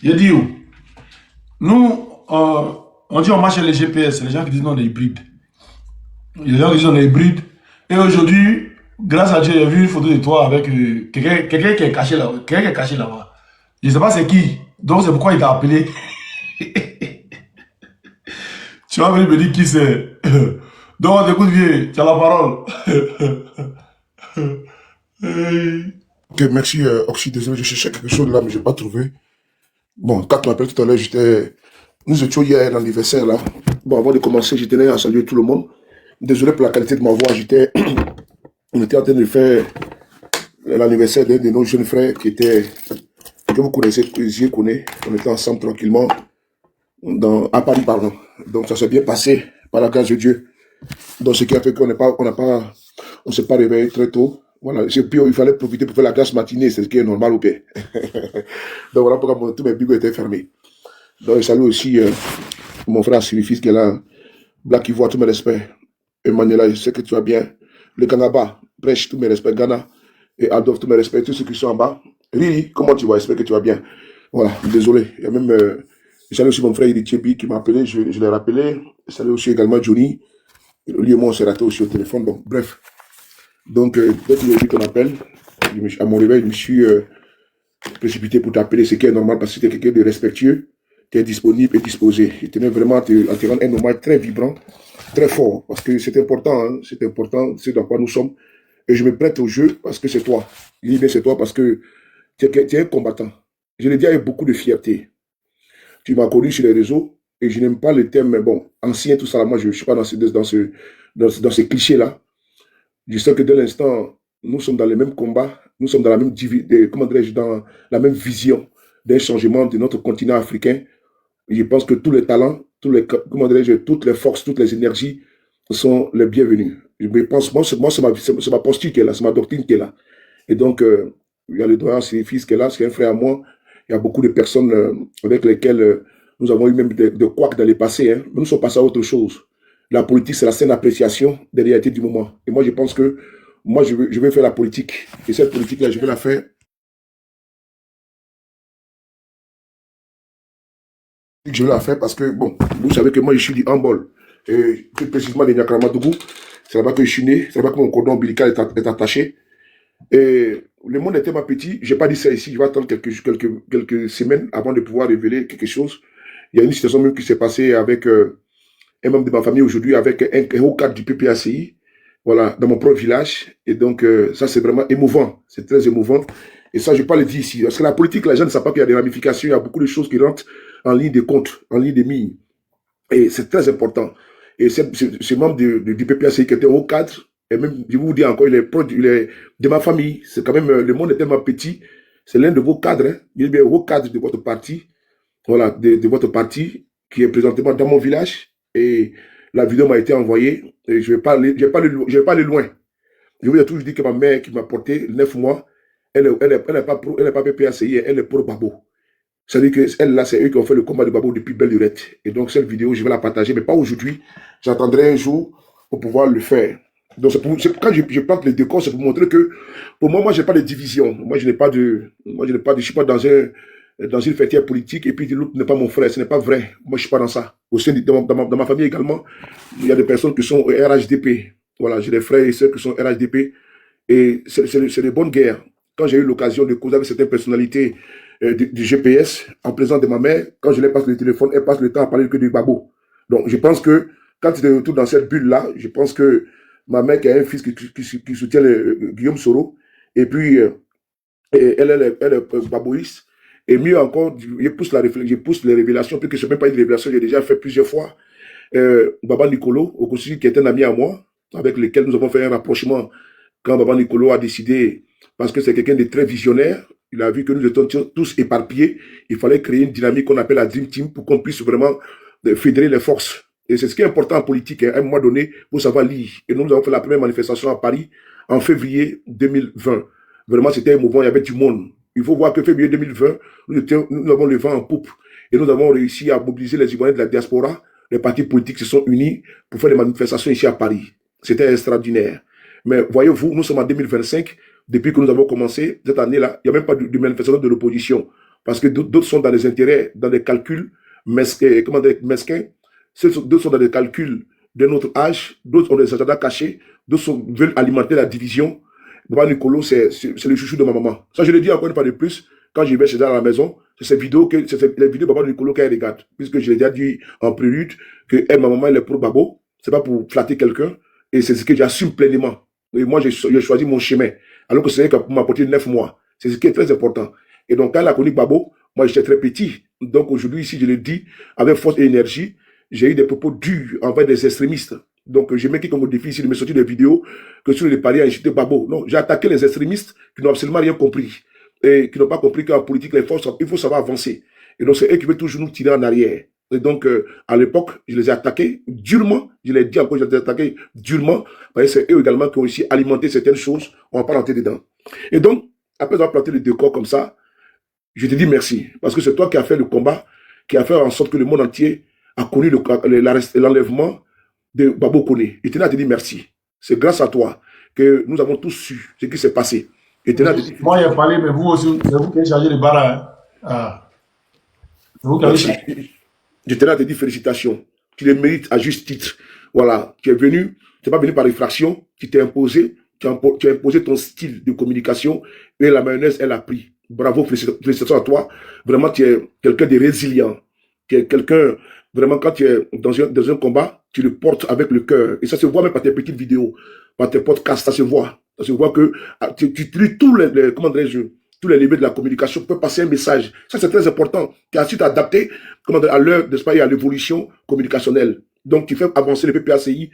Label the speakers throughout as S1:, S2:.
S1: Il dit où? Nous, on dit on marche les GPS, les gens qui disent non, on est hybride. Il y a des gens qui disent on est hybride. Et aujourd'hui, grâce à Dieu, j'ai vu une photo de toi avec quelqu'un qui est caché là, quelqu'un qui est caché là-bas. Je ne sais pas c'est qui. Donc c'est pourquoi il t'a appelé. Tu vas venir me dire qui c'est. Donc on t'écoute, vieux, tu as la parole.
S2: Ok, merci, Oxy. Désolé, je cherchais quelque chose là, mais je n'ai pas trouvé. Bon, quand tu m'appelles tout à l'heure, nous étions hier à l'anniversaire là. Bon, avant de commencer, je tenais à saluer tout le monde. Désolé pour la qualité de ma voix. On était en train de faire l'anniversaire d'un de nos jeunes frères que vous connaissez, que je connais. On était ensemble tranquillement à Paris, pardon. Donc ça s'est bien passé par la grâce de Dieu. Donc ce qui a fait on s'est pas réveillé très tôt. Voilà, puis il fallait profiter pour faire la grasse matinée, c'est ce qui est normal au père. Donc voilà pourquoi tous mes bigots étaient fermés. Donc je salue aussi mon frère Sylvie qui est là, Black Ivoire, tous mes respects. Emmanuela, je sais que tu vas bien. Le Ganaba, Brèche, tous mes respects. Ghana et Adolphe, tous mes respects. Tous ceux qui sont en bas. Riri, comment tu vas? J'espère que tu vas bien. Voilà, désolé. Il y a même, je salue aussi mon frère Iri Tchebi qui m'a appelé, je l'ai rappelé. Je salue aussi également Johnny. Lui et moi, on s'est raté aussi au téléphone. Bon, bref. Donc, dès que j'ai vu ton appel, à mon réveil, je me suis précipité pour t'appeler, ce qui est normal parce que tu es quelqu'un de respectueux, tu es disponible et disposé. Je tenais vraiment à te rendre un hommage très vibrant, très fort, parce que c'est important, c'est dans quoi nous sommes. Et je me prête au jeu parce que c'est toi. Libé, c'est toi parce que tu es un combattant. Je le dis avec beaucoup de fierté. Tu m'as connu sur les réseaux et je n'aime pas le terme, mais bon, ancien, tout ça, moi je ne suis pas dans ces clichés-là. Je sais que dès l'instant, nous sommes dans les mêmes combats, nous sommes dans la même, comment dirais-je, dans la même vision d'un changement de notre continent africain. Je pense que tous les talents, comment dirais-je, toutes les forces, toutes les énergies sont les bienvenus. Je pense, moi c'est ma posture qui est là, c'est ma doctrine qui est là. Et donc, il y a le doyen Sylvie qui est là, c'est un frère à moi. Il y a beaucoup de personnes avec lesquelles nous avons eu même de couacs dans le passé. Hein. Mais nous sommes passés à autre chose. La politique, c'est la saine appréciation des réalités du moment. Et moi, je pense que moi, je veux faire la politique. Et cette politique-là, je vais la faire. Je vais la faire parce que, bon, vous savez que moi, je suis du handball. Et plus précisément de Nyakaramadou. C'est là-bas que je suis né. C'est là-bas que mon cordon ombilical est attaché. Et le monde est tellement petit, je n'ai pas dit ça ici, je vais attendre quelques semaines avant de pouvoir révéler quelque chose. Il y a une situation même qui s'est passée avec un membre de ma famille aujourd'hui, avec un haut cadre du PPACI, voilà, dans mon propre village. Et donc, ça, c'est vraiment émouvant. C'est très émouvant. Et ça, je ne vais pas le dire ici. Parce que la politique, les gens ne savent pas qu'il y a des ramifications, il y a beaucoup de choses qui rentrent en ligne de compte, en ligne de mire. Et c'est très important. Et ce membre du PPACI qui était haut cadre, et même, je vous dis encore, il est de ma famille. C'est quand même, le monde est tellement petit. C'est l'un de vos cadres, hein. Il est bien haut cadre de votre parti. Voilà, de votre parti, qui est présentement dans mon village. Et la vidéo m'a été envoyée. Et je vais pas aller loin. Je vous ai toujours dit que ma mère qui m'a porté 9 mois, elle n'est pas PPACI, elle est pour Babo. C'est-à-dire que elle là, c'est eux qui ont fait le combat de Babo depuis belle lurette. Et donc, cette vidéo, je vais la partager, mais pas aujourd'hui. J'attendrai un jour pour pouvoir le faire. Donc, quand je plante les décors, c'est pour montrer que, pour moi, je n'ai pas de division. Moi, je suis pas dans une fêtière politique, et puis l'autre n'est pas mon frère. Ce n'est pas vrai. Moi, je ne suis pas dans ça. Au sein dans ma famille également, il y a des personnes qui sont RHDP. Voilà, j'ai des frères et sœurs qui sont RHDP. Et c'est des bonnes guerres. Quand j'ai eu l'occasion de causer avec certaines personnalités du GPS, en présence de ma mère, quand je les passe le téléphone, elle passe le temps à parler que du babo. Donc, je pense que quand tu te retrouves dans cette bulle-là, je pense que ma mère qui a un fils qui soutient Guillaume Soro, et puis elle est baboïste, et mieux encore, je pousse les révélations, puisque ce n'est même pas une révélation, j'ai déjà fait plusieurs fois. Baba Nicolo, qui est un ami à moi, avec lequel nous avons fait un rapprochement quand Baba Nicolo a décidé, parce que c'est quelqu'un de très visionnaire, il a vu que nous étions tous éparpillés, il fallait créer une dynamique qu'on appelle la Dream Team pour qu'on puisse vraiment fédérer les forces. Et c'est ce qui est important en politique. Hein. À un moment donné, vous savez lire. Et nous avons fait la première manifestation à Paris en février 2020. Vraiment, c'était émouvant, il y avait du monde. Il faut voir que février 2020, nous avons le vent en poupe. Et nous avons réussi à mobiliser les Ivoiriens de la diaspora. Les partis politiques se sont unis pour faire des manifestations ici à Paris. C'était extraordinaire. Mais voyez-vous, nous sommes en 2025. Depuis que nous avons commencé cette année-là, il n'y a même pas de manifestation de l'opposition. parce que d'autres sont dans les intérêts, dans des calculs mesquins, comment dire, mesquins. D'autres sont dans des calculs de notre âge, d'autres ont des agendas cachés, d'autres veulent alimenter la division. Baba Nicolo, c'est le chouchou de ma maman. Ça, je le dis encore une fois de plus, quand je vais chez elle à la maison, c'est les vidéos de Baba Nicolo qu'elle regarde. Puisque je l'ai déjà dit en prélude, que elle, ma maman, elle est pour Babo, c'est pas pour flatter quelqu'un, et c'est ce que j'assume pleinement. Et moi, j'ai choisi mon chemin, alors que c'est pour m'apporter 9 mois. C'est ce qui est très important. Et donc, quand elle a connu Babo, moi, j'étais très petit. Donc, aujourd'hui, ici, je le dis, avec force et énergie, j'ai eu des propos durs envers des extrémistes. Donc, je mets comme défi ici de me sortir des vidéos que sur les paris à insulter Babo. Non, j'ai attaqué les extrémistes qui n'ont absolument rien compris. Et qui n'ont pas compris qu'en politique, il faut savoir avancer. Et donc, c'est eux qui veulent toujours nous tirer en arrière. Et donc, à l'époque, je les ai attaqués durement. Je l'ai dit encore, je les ai attaqués durement. Parce que c'est eux également qui ont aussi alimenté certaines choses. On ne va pas rentrer dedans. Et donc, après avoir planté le décor comme ça, je te dis merci. Parce que c'est toi qui as fait le combat, qui a fait en sorte que le monde entier a connu l'enlèvement de Babo Koné. Et Téna te dit merci. C'est grâce à toi que nous avons tous su ce qui s'est passé. Et Téna te dit,
S1: moi, il a parlé, mais vous aussi, c'est vous qui avez chargé les barres. Hein. Ah. C'est vous qui avez chargé.
S2: Je te dis félicitations. Tu les mérites à juste titre. Voilà. Tu es venu, tu n'es pas venu par effraction, tu t'es imposé, tu as imposé ton style de communication et la mayonnaise, elle a pris. Bravo, félicitations à toi. Vraiment, tu es quelqu'un de résilient. Tu es quelqu'un, vraiment, quand tu es dans un combat, tu le portes avec le cœur. Et ça se voit même par tes petites vidéos, par tes podcasts, ça se voit. Ça se voit que tu utilises tous tous les limites de la communication pour passer un message. Ça, c'est très important. Tu as su t'adapter à l'heure, n'est-ce pas, et à l'évolution communicationnelle. Donc, tu fais avancer le PPACI.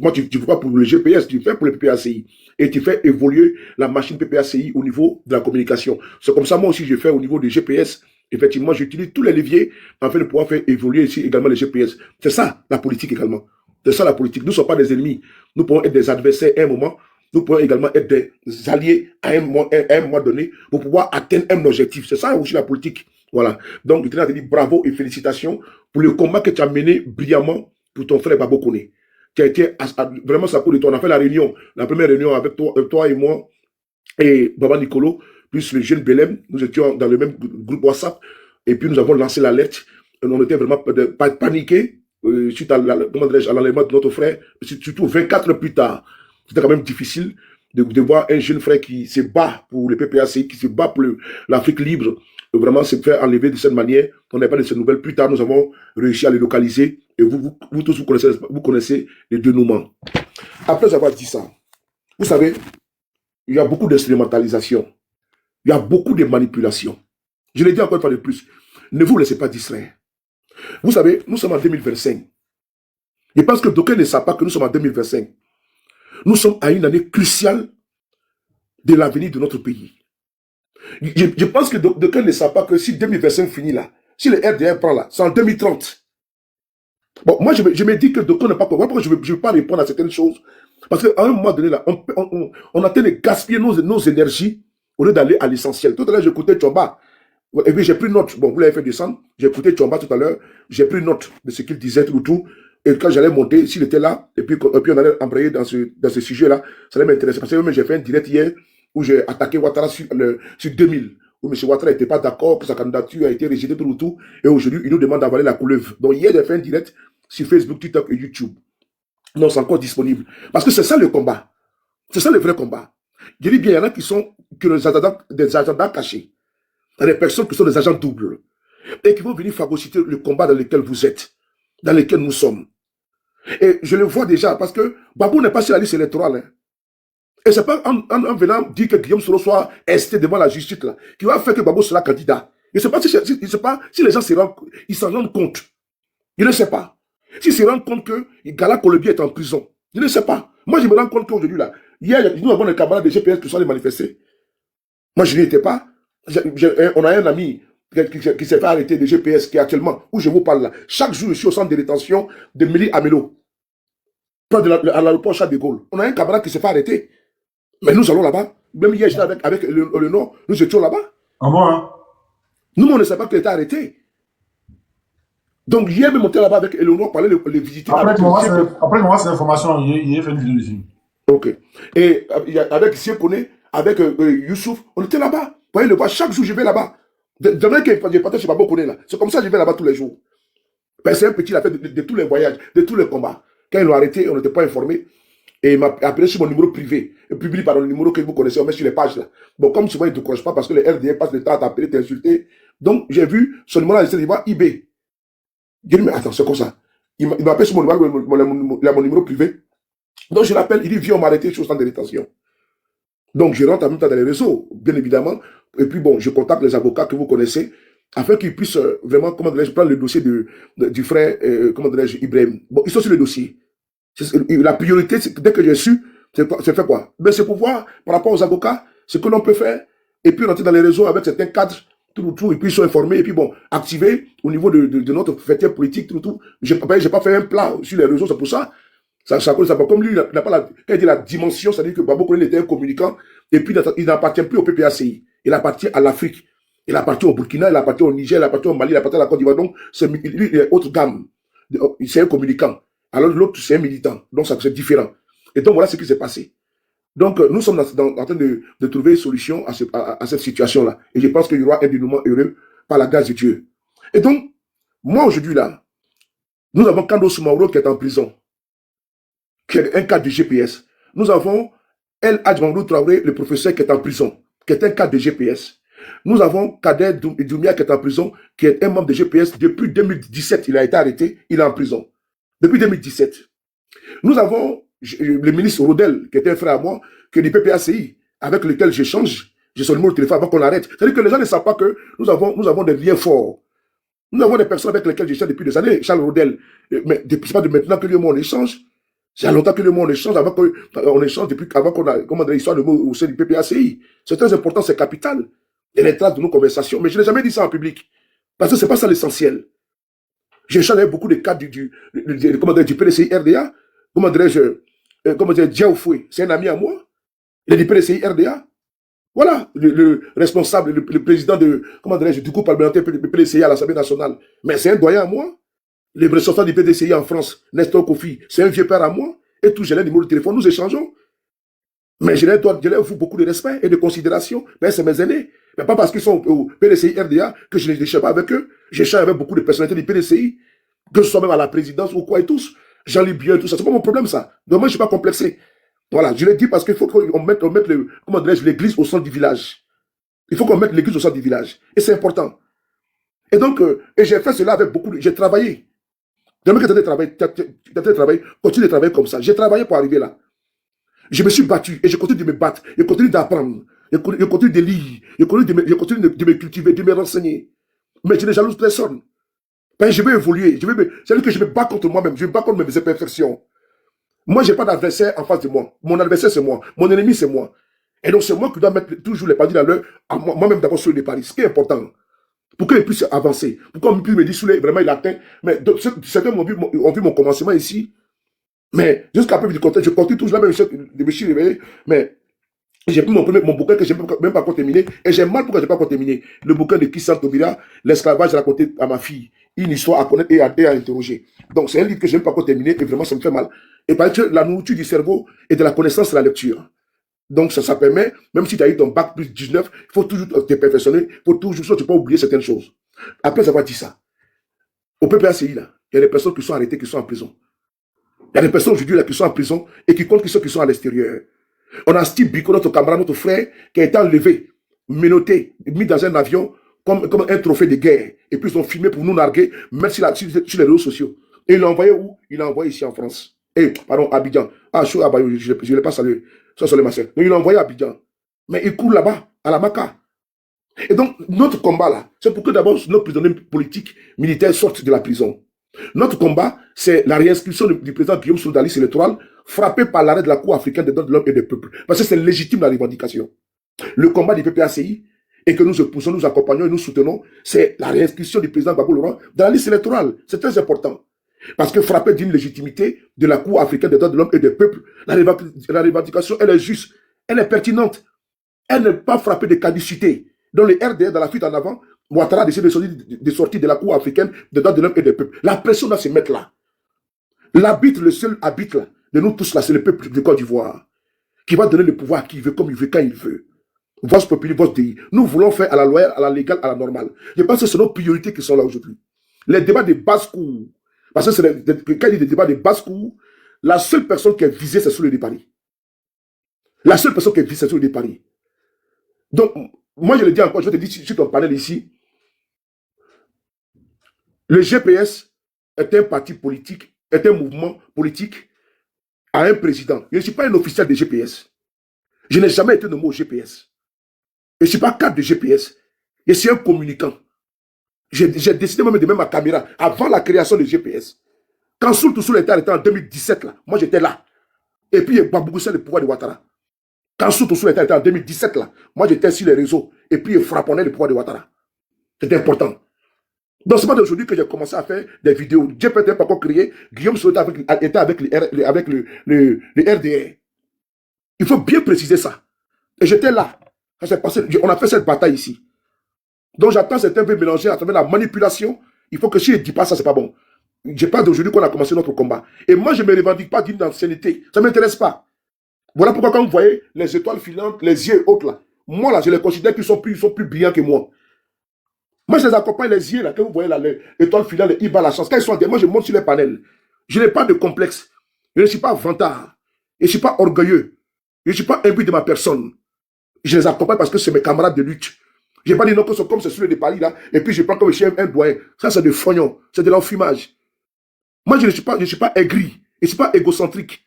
S2: Moi, tu ne fais pas pour le GPS, tu fais pour le PPACI. Et tu fais évoluer la machine PPACI au niveau de la communication. C'est comme ça, moi aussi, je fais au niveau des GPS. Effectivement, j'utilise tous les leviers afin de pouvoir faire évoluer ici également les GPS. C'est ça, la politique également. C'est ça, la politique. Nous ne sommes pas des ennemis. Nous pouvons être des adversaires à un moment. Nous pouvons également être des alliés à un moment donné pour pouvoir atteindre un objectif. C'est ça aussi la politique. Voilà. Donc, je te dis bravo et félicitations pour le combat que tu as mené brillamment pour ton frère Babo Koné. Tu as été vraiment ça pour toi. On a fait la réunion, la première réunion avec toi et moi et Baba Nicolo, plus le jeune Belém. Nous étions dans le même groupe WhatsApp et puis nous avons lancé l'alerte. On était vraiment paniqués suite à l'enlèvement de notre frère, surtout 24 heures plus tard. C'était quand même difficile de voir un jeune frère qui se bat pour le PPACI, qui se bat pour l'Afrique libre, vraiment se faire enlever de cette manière. On n'a pas de ces nouvelles. Plus tard, nous avons réussi à les localiser. Et vous tous, vous connaissez les dénouements. Après avoir dit ça, vous savez, il y a beaucoup d'instrumentalisation. Il y a beaucoup de manipulation. Je l'ai dit encore une fois de plus. Ne vous laissez pas distraire. Vous savez, nous sommes en 2025. Je pense que d'aucuns ne savent pas que nous sommes en 2025. Nous sommes à une année cruciale de l'avenir de notre pays. Je pense que d'aucuns ne savent pas que si 2025 finit là, si le RDR prend là, c'est en 2030. Bon, moi, je me dis que d'aucuns ne pas comprendre. Pourquoi je ne veux pas répondre à certaines choses? Parce qu'à un moment donné, là, on a tenu de gaspiller nos énergies au lieu d'aller à l'essentiel. Tout à l'heure, j'écoutais Tchomba. Et puis, j'ai pris note. Bon, vous l'avez fait descendre. J'ai écouté Tchomba tout à l'heure. J'ai pris note de ce qu'il disait tout. Et quand j'allais monter, s'il était là, et puis on allait embrayer dans ce sujet-là, ça allait m'intéresser. Parce que même j'ai fait un direct hier où j'ai attaqué Ouattara sur 2000, où M. Ouattara n'était pas d'accord, que sa candidature a été rejetée tout. Et aujourd'hui, il nous demande d'avaler la couleuvre. Donc hier, j'ai fait un direct sur Facebook, TikTok et YouTube. Non, c'est encore disponible. Parce que c'est ça le combat. C'est ça le vrai combat. Je dis bien, il y en a qui ont des agendas cachés. Il y a des personnes qui sont des agents doubles. Et qui vont venir phagocyter le combat dans lequel vous êtes, dans lequel nous sommes. Et je le vois déjà, parce que Babou n'est pas sur la liste électorale. Hein. Et c'est pas en venant dire que Guillaume Soro soit resté devant la justice, là, qui va faire que Babou sera candidat. Je ne sais pas si les gens s'en rendent compte. Je ne sais pas. S'ils se rendent compte que Gala Kolobi est en prison. Je ne sais pas. Moi, je me rends compte qu'aujourd'hui, là, hier, nous avons les camarades de GPS qui sont allés manifester. Moi, je n'y étais pas. On a un ami qui s'est fait arrêter de GPS, qui est actuellement, où je vous parle là, chaque jour, je suis au centre de détention de Méli Amelo, près de l'aéroport Charles de Gaulle. On a un camarade qui s'est fait arrêter. Mais nous allons là-bas. Même hier, j'étais avec le Nord, nous étions là-bas.
S1: Ah bon, hein?
S2: Nous, on ne savait pas qu'il était arrêté. Donc, hier, même, on était là-bas avec Eleonore, parler les visiter.
S1: Après, on voit ces informations, il a fait une vidéo dessus.
S2: Ok. Et avec Sien Kone, avec Youssouf, on était là-bas. Vous voyez, le voir, chaque jour, je vais là-bas. Jamais que j'ai parti chez Babo Koné là. C'est comme ça que je vais là-bas tous les jours. Ben, c'est un petit, il a fait de tous les voyages, de tous les combats. Quand ils l'ont arrêté, on n'était pas informé. Et il m'a appelé sur mon numéro privé. Et publie par le numéro que vous connaissez, on met sur les pages là. Bon, comme souvent, il ne te croche pas parce que les RDA passent le temps à t'appeler, t'insulter. Donc, j'ai vu son numéro à il va IB. J'ai dit, mais attends, c'est comme ça. Il m'a appelé sur mon numéro privé. Donc, je l'appelle, il dit, viens, on m'a arrêté sur le centre de détention. Donc, je rentre en même temps dans les réseaux, bien évidemment. Et puis, bon, je contacte les avocats que vous connaissez, afin qu'ils puissent vraiment, comment dirais-je, prendre le dossier du frère, comment dirais-je, Ibrahim. Bon, ils sont sur le dossier. La priorité, dès que j'ai su, c'est fait quoi? Ben, c'est pour voir, par rapport aux avocats, ce que l'on peut faire, et puis rentrer dans les réseaux avec certains cadres, tout, et puis ils sont informés, et puis bon, activer au niveau de notre fêtière politique, tout. J'ai pas fait un plan sur les réseaux, c'est pour ça. Ça, comme lui, il n'a pas quand il dit la dimension, c'est-à-dire que Babo Koné était un communicant, et puis il n'appartient plus au PPACI. Il appartient à l'Afrique. Il appartient au Burkina, il appartient au Niger, il appartient au Mali, il appartient à la Côte d'Ivoire. Donc, lui, il est autre gamme. C'est un communicant. Alors, l'autre, c'est un militant. Donc, ça, c'est différent. Et donc, voilà ce qui s'est passé. Donc, nous sommes en train de trouver une solution à cette situation-là. Et je pense qu'il y aura un dénouement heureux par la grâce de Dieu. Et donc, moi, aujourd'hui, là, nous avons Kando Soumaoro qui est en prison, qui est un cadre de GPS. Nous avons El Adjmandou Traoré, le professeur qui est en prison, qui est un cadre de GPS. Nous avons Kader Doumia qui est en prison, qui est un membre de GPS. Depuis 2017, il a été arrêté, il est en prison. Depuis 2017. Nous avons le ministre Rodel, qui était un frère à moi, qui est du PPACI, avec lequel j'échange. J'ai son numéro de téléphone avant qu'on l'arrête. C'est-à-dire que les gens ne savent pas que nous avons des liens forts. Nous avons des personnes avec lesquelles j'échange depuis des années. Charles Rodel, mais c'est pas de maintenant que lui et moi on échange. C'est à longtemps que le monde échange, avant qu'on échange, depuis avant qu'on a, comment dire, l'histoire de mots au sein du PPACI. C'est très important, c'est capital. Il y a les traces de nos conversations. Mais je n'ai jamais dit ça en public. Parce que c'est pas ça l'essentiel. J'échange avec beaucoup de cadres du PDCI RDA. Comment dirais-je, Diaoufoué, c'est un ami à moi. Il est du PDCI RDA. Voilà, le responsable, le président du groupe parlementaire PDCI à l'Assemblée nationale. Mais c'est un doyen à moi. Le responsable du PDCI en France, Nestor Kofi, c'est un vieux père à moi. Et tout, j'ai le numéro de téléphone, nous échangeons. Mais je leur fous beaucoup de respect et de considération. Mais c'est mes aînés. Mais pas parce qu'ils sont au PDCI RDA que je n'échange pas avec eux. J'échange avec beaucoup de personnalités du PDCI, que ce soit même à la présidence ou quoi et tous. J'en lis bien, tout ça. C'est pas mon problème, ça. Donc moi, je ne suis pas complexé. Voilà, je l'ai dit parce qu'il faut qu'on mette l'église au centre du village. Il faut qu'on mette l'église au centre du village. Et c'est important. Et donc, et j'ai fait cela avec beaucoup de... J'ai travaillé. Demain que tu as travaillé, continue de travailler comme ça. J'ai travaillé pour arriver là. Je me suis battu et je continue de me battre. Je continue d'apprendre. Je continue de lire. Je continue de me cultiver, de me renseigner. Mais je ne jalouse personne. Ben, je vais évoluer. C'est-à-dire que je me bats contre moi-même. Je me bats contre mes imperfections. Moi, je n'ai pas d'adversaire en face de moi. Mon adversaire, c'est moi. Mon ennemi, c'est moi. Et donc, c'est moi qui dois mettre toujours les paris dans l'heure, moi-même d'abord sur les paris. Ce qui est important. Pour qu'il puisse avancer. Pour qu'on puisse me dire, vraiment, il atteint. Mais certains ont vu mon commencement ici. Mais jusqu'à peu du contexte, je continue toujours la même chose de me suis réveillé. Mais j'ai pris mon bouquin que je n'ai même pas encore terminé. Et j'ai mal pourquoi je n'ai pas encore terminé. Le bouquin de Kissan Tobira, l'esclavage raconté à ma fille. Une histoire à connaître et à interroger. Donc, c'est un livre que je n'ai pas encore terminé et vraiment, ça me fait mal. Et parce que la nourriture du cerveau et de la connaissance, c'est la lecture. Donc, ça permet, même si tu as eu ton bac plus 19, il faut toujours te perfectionner, il faut toujours, tu peux pas oublier certaines choses. Après avoir dit ça, au PPACI, là, il y a des personnes qui sont arrêtées, qui sont en prison. Il y a des personnes aujourd'hui là qui sont en prison et qui comptent qui sont à l'extérieur. On a Steve Biko, notre camarade, notre frère, qui a été enlevé, menotté, mis dans un avion comme un trophée de guerre. Et puis ils ont filmé pour nous narguer, même sur les réseaux sociaux. Et il l'a envoyé où? Il l'a envoyé ici en France. Pardon, à Abidjan. Ah, je ne l'ai pas salué. Ça, c'est le massacre. Donc il l'a envoyé à Abidjan. Mais il court là-bas, à la Maca. Et donc, notre combat là, c'est pour que d'abord nos prisonniers politiques, militaires sortent de la prison. Notre combat, c'est la réinscription du président Guillaume Soudalis électoral, frappé par l'arrêt de la Cour africaine des droits de l'homme et des peuples. Parce que c'est légitime la revendication. Le combat du PPACI, et que nous épousons, nous accompagnons et nous soutenons, c'est la réinscription du président Gbagbo Laurent dans la liste électorale. C'est très important. Parce que frappé d'une légitimité de la Cour africaine des droits de l'homme et des peuples, la revendication, elle est juste, elle est pertinente. Elle n'est pas frappée de caducité. Dans les RDR, dans la fuite en avant, Ouattara décide de sortir de la Cour africaine des droits de l'homme et des peuples. La pression doit se mettre là. L'arbitre, le seul arbitre là, de nous tous là, c'est le peuple de Côte d'Ivoire, qui va donner le pouvoir à qui il veut, comme il veut, quand il veut. Vox Populi, Vox DI. Nous voulons faire à la loyale, à la légale, à la normale. Je pense que c'est nos priorités qui sont là aujourd'hui. Les débats de basse-cour, parce que quand il y a des débats de basse-cour, la seule personne qui est visée, c'est sur le Paris. La seule personne qui est visée, c'est sur le Paris. Donc, moi je le dis encore, je vais te dire sur ton panel ici, le GPS est un parti politique, est un mouvement politique à un président. Je ne suis pas un officiel de GPS. Je n'ai jamais été nommé au GPS. Je ne suis pas cadre de GPS. Je suis un communicant. J'ai décidé même de mettre ma caméra avant la création du GPS. Quand Soul était en 2017, là, moi j'étais là. Et puis Babou c'est le pouvoir de Ouattara. Quand Soul était en 2017, là, moi j'étais sur les réseaux. Et puis il frapponnait le pouvoir de Ouattara. C'était important. Donc c'est pas d'aujourd'hui que j'ai commencé à faire des vidéos. J'ai peut-être pas encore créé. Guillaume Soro était avec le RDR. Il faut bien préciser ça. Et j'étais là. On a fait cette bataille ici. Donc j'attends certains veulent mélanger à travers la manipulation. Il faut que si je ne dis pas ça, c'est pas bon. Je parle d'aujourd'hui qu'on a commencé notre combat. Et moi, je ne me revendique pas d'une ancienneté. Ça ne m'intéresse pas. Voilà pourquoi quand vous voyez les étoiles filantes, les yeux et autres là, moi là, je les considère qu'ils sont plus brillants que moi. Moi, je les accompagne les yeux là, quand vous voyez là, les étoiles filantes, les Iba, la chance. Quand ils sont derrière, moi, je monte sur les panels. Je n'ai pas de complexe. Je ne suis pas vantard. Je ne suis pas orgueilleux. Je ne suis pas imbu de ma personne. Je les accompagne parce que c'est mes camarades de lutte. Je n'ai pas dit non que c'est comme c'est sur le Paris là, et puis je prends comme chef un doyen. Ça, c'est de fognon. C'est de l'enfumage. Moi, je ne suis pas aigri. Je ne suis pas égocentrique.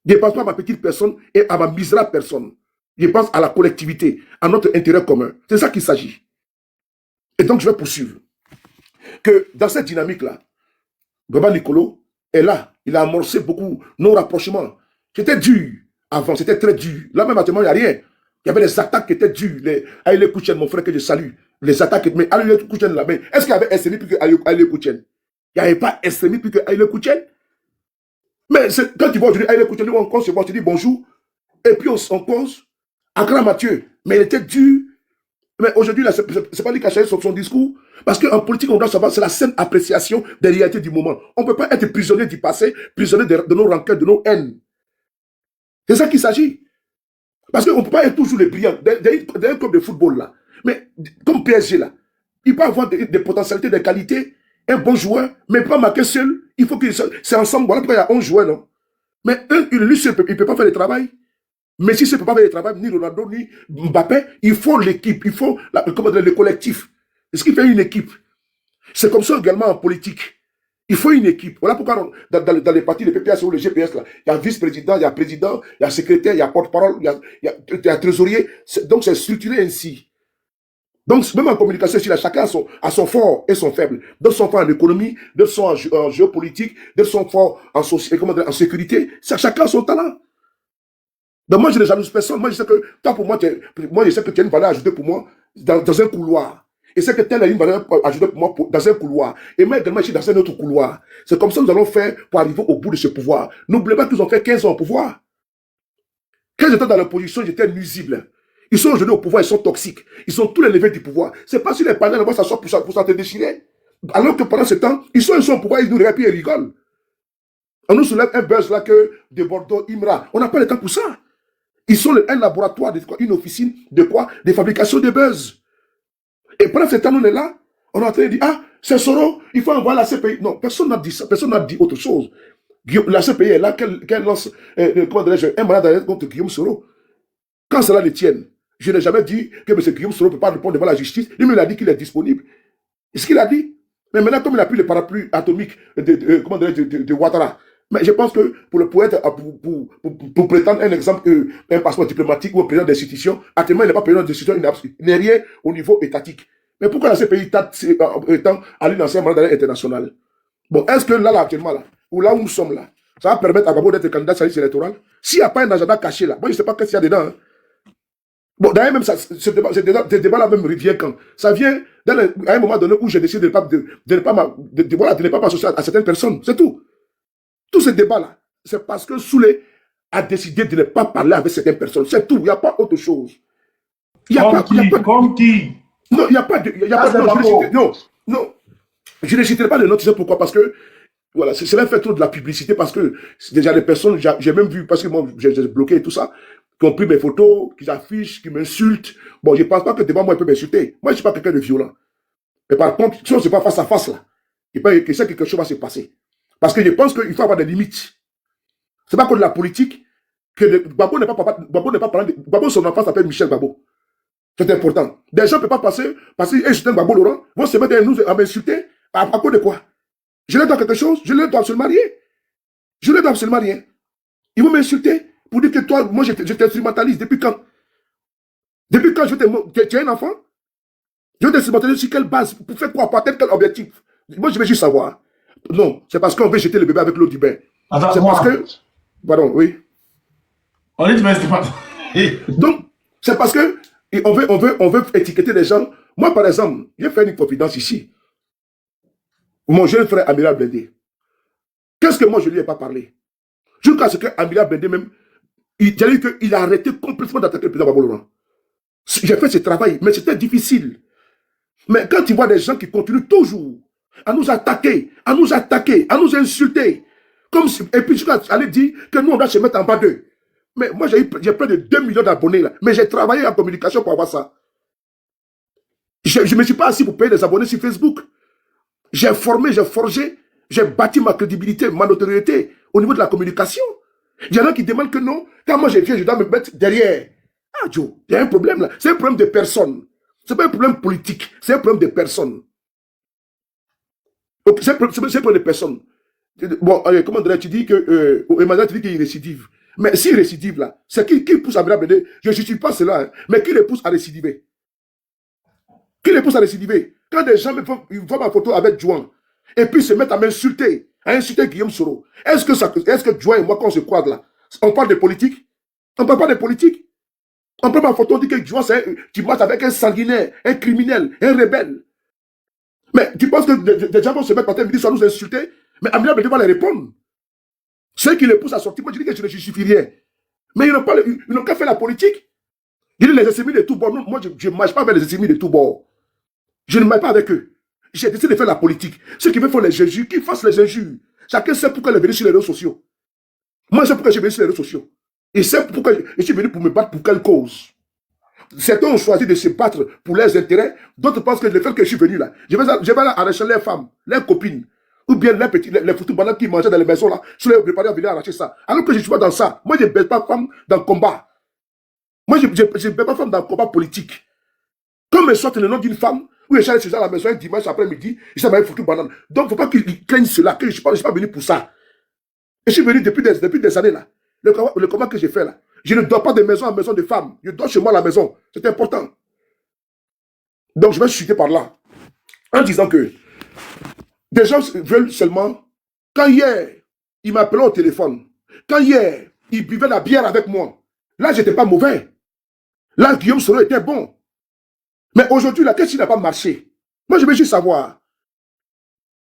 S2: Je ne pense pas à ma petite personne et à ma misérable personne. Je pense à la collectivité, à notre intérêt commun. C'est ça qu'il s'agit. Et donc, je vais poursuivre. Que dans cette dynamique-là, Baba Nicolo est là. Il a amorcé beaucoup nos rapprochements. C'était dur avant, c'était très dur. Là même, actuellement, il n'y a rien. Il y avait des attaques qui étaient dures. Aïe Kouchen, mon frère que je salue. Les attaques, mais Aïe Kouchen là, mais est-ce qu'il y avait SMI plus que Aïe Kouchen? Il n'y avait pas SMI plus que Aïe Kouchen. Mais quand tu vois aujourd'hui Aïe Kouchen, on cause, tu dis bonjour, et puis on cause, Accra Mathieu. Mais il était dur. Mais aujourd'hui, c'est pas lui qui a changé son discours. Parce qu'en politique, on doit savoir, c'est la saine appréciation des réalités du moment. On ne peut pas être prisonnier du passé, prisonnier de nos rancœurs, de nos haines. C'est ça qu'il s'agit. Parce qu'on ne peut pas être toujours les brillants. Dans un club de football, là. Mais comme PSG, là, il peut avoir des potentialités, des qualités, un bon joueur, mais pas marquer seul. Il faut que c'est ensemble. Voilà pourquoi il y a 11 joueurs, non. Mais lui seul, il ne peut pas faire le travail. Mais si ne peut pas faire le travail, ni Ronaldo, ni Mbappé, il faut l'équipe, il faut le collectif. C'est ce qui fait une équipe. C'est comme ça également en politique. Il faut une équipe. Voilà pourquoi dans les partis, les PPS ou les GPS, là, il y a vice-président, il y a président, il y a secrétaire, il y a porte-parole, il y a trésorier. Donc c'est structuré ainsi. Donc même en communication, chacun a son fort et son faible. D'autres sont forts en économie, d'autres sont en géopolitique, d'autres sont forts en sécurité. Chacun a son talent. Donc moi, je ne jalouse personne. Moi, je sais que toi, pour moi, je sais que tu as une valeur ajoutée pour moi dans un couloir. Et c'est que tel a une valeur ajoutée pour moi dans un couloir. Et moi également, je suis dans un autre couloir. C'est comme ça que nous allons faire pour arriver au bout de ce pouvoir. N'oubliez pas qu'ils ont fait 15 ans au pouvoir. Quand j'étais dans l'opposition, j'étais nuisible. Ils sont aujourd'hui au pouvoir, ils sont toxiques. Ils sont tous les levés du pouvoir. C'est pas si les panels vont s'asseoir pour s'en déchirer. Alors que pendant ce temps, ils sont au pouvoir, ils nous regardent et ils rigolent. On nous soulève un buzz là que de Bordeaux, Imra. On n'a pas le temps pour ça. Ils sont un laboratoire, une officine de quoi? De fabrication de buzz. Et pendant ce temps, on est là, on est en train de dire, ah, c'est Soro, il faut envoyer la CPI. Non, personne n'a dit ça, personne n'a dit autre chose. La CPI est là, qu'elle lance un mandat d'arrêt contre Guillaume Soro. Quand cela le tienne, je n'ai jamais dit que M. Guillaume Soro ne peut pas répondre devant la justice. Lui-même, il a dit qu'il est disponible. C'est ce qu'il a dit. Mais maintenant, comme il a pris le parapluie atomique de Ouattara, mais je pense que pour prétendre un exemple, un passeport diplomatique ou un président d'institution, actuellement, il n'est pas président d'institution, il n'est rien au niveau étatique. Mais pourquoi dans ce pays étant allé dans un mandat d'arrêt international? Bon, est-ce que là, actuellement, là, ou là où nous sommes là, ça va permettre à Gbagbo d'être candidat à la liste électorale? S'il n'y a pas un agenda caché là, moi je ne sais pas qu'est-ce qu'il y a dedans. Hein. Bon, d'ailleurs, même ce débat-là même revient quand? Ça vient à un moment donné où j'ai décidé de ne pas m'associer à certaines personnes. C'est tout. Tout ce débat-là, c'est parce que Soulé a décidé de ne pas parler avec certaines personnes. C'est tout. Il n'y a pas autre chose.
S1: Comme qui?
S2: Non, il n'y a pas de. Non. Je ne citerai pas le nom, tu sais pourquoi? Parce que, voilà, c'est là fait trop de la publicité parce que déjà les personnes, j'ai même vu, parce que moi j'ai bloqué et tout ça, qui ont pris mes photos, qui affichent, qui m'insultent. Bon, je ne pense pas que devant moi, ils peuvent m'insulter. Moi, je ne suis pas quelqu'un de violent. Mais par contre, si on ne se pas face à face, là, il peut que quelque chose va se passer. Parce que je pense qu'il faut avoir des limites. Ce n'est pas comme la politique. Gbagbo n'est pas parlant de... Gbagbo, son enfant s'appelle Michel Gbagbo. C'est important. Des gens ne peuvent pas passer, parce qu'ils insultent Gbagbo Laurent, vont se mettre à m'insulter. À cause de quoi? Je leur dois quelque chose, je leur dois absolument rien. Je leur dois absolument rien. Ils vont m'insulter pour dire que toi, moi, je t'instrumentalise. Depuis quand? Depuis quand tu es un enfant? Je t'instrumentalise sur quelle base? Pour faire quoi? Pour atteindre quel objectif? Moi, je veux juste savoir. Non, c'est parce qu'on veut jeter le bébé avec l'eau du bain. C'est parce que... Pardon, oui.
S1: On dit, mais c'est pas...
S2: Donc, c'est parce que on veut étiqueter les gens. Moi, par exemple, j'ai fait une confidence ici. Mon jeune frère Amiral Blindé. Qu'est-ce que moi, je ne lui ai pas parlé? Jusqu'à ce que Amiral Blindé même, il a arrêté complètement d'attaquer le président Gbagbo Laurent. J'ai fait ce travail, mais c'était difficile. Mais quand tu vois des gens qui continuent toujours à nous attaquer, à nous insulter, comme si, et puis jusqu'à aller dire que nous, on doit se mettre en bas d'eux. Mais moi, j'ai près de 2 millions d'abonnés là. Mais j'ai travaillé en communication pour avoir ça. Je ne me suis pas assis pour payer des abonnés sur Facebook. J'ai formé, j'ai forgé, j'ai bâti ma crédibilité, ma notoriété au niveau de la communication. Il y en a qui demandent que non, quand moi je viens, je dois me mettre derrière. Ah, Joe, il y a un problème là. C'est un problème de personnes. Ce n'est pas un problème politique, c'est un problème de personnes. C'est un problème de personnes. Bon, comment dirais-tu, tu dis que Emmanuel, tu dis qu'il récidive. Mais s'il récidive là, c'est qui pousse à Blindé? Je ne justifie pas cela, hein, mais qui le pousse à récidiver? Qui les pousse à récidiver? Quand des gens font ma photo avec Juan, et puis se mettent à m'insulter, à insulter Guillaume Soro, est-ce que Juan et moi, quand on se croise là, on parle de politique? On ne parle pas de politique. On prend ma photo, on dit que Juan, tu marches avec un sanguinaire, un criminel, un rebelle. Mais tu penses que des gens vont se mettre par terre, midi, soit nous insulter? Mais Amina va les répondre. Ceux qui les poussent à sortir, moi je dis que je ne justifie rien. Mais ils n'ont qu'à faire la politique. Je dis les essémis de tout bord. Non, moi je ne marche pas avec les essémis de tout bord. Je ne marche pas avec eux. J'ai décidé de faire la politique. Ceux qui veulent faire les injures, qu'ils fassent les injures. Chacun sait pourquoi il est venu sur les réseaux sociaux. Moi, je sais pourquoi je suis venu sur les réseaux sociaux. Et c'est pourquoi je suis venu pour me battre pour quelle cause. Certains ont choisi de se battre pour leurs intérêts. D'autres pensent que le fait que je suis venu là, je vais là arracher leurs femmes, leurs copines, ou bien les foutous bananes qui mangeaient dans les maisons là, je les préparais à venir arracher ça. Alors que je ne suis pas dans ça. Moi, je ne baisse pas femme dans le combat. Moi, je ne baisse pas femme dans le combat politique. Comme me sortent le nom d'une femme, où je suis à la maison un dimanche après-midi, je suis dans foutu banane. Donc, il ne faut pas qu'ils craignent cela, que je ne suis pas venu pour ça. Et je suis venu depuis des années là. Le combat que j'ai fait là. Je ne dors pas de maison en maison de femmes. Je dors chez moi à la maison. C'est important. Donc, je vais chuter par là. En disant que des gens veulent seulement... Quand hier, il m'appelait au téléphone. Quand hier, il buvait la bière avec moi. Là, je n'étais pas mauvais. Là, Guillaume Soro était bon. Mais aujourd'hui, la question n'a pas marché. Moi, je veux juste savoir.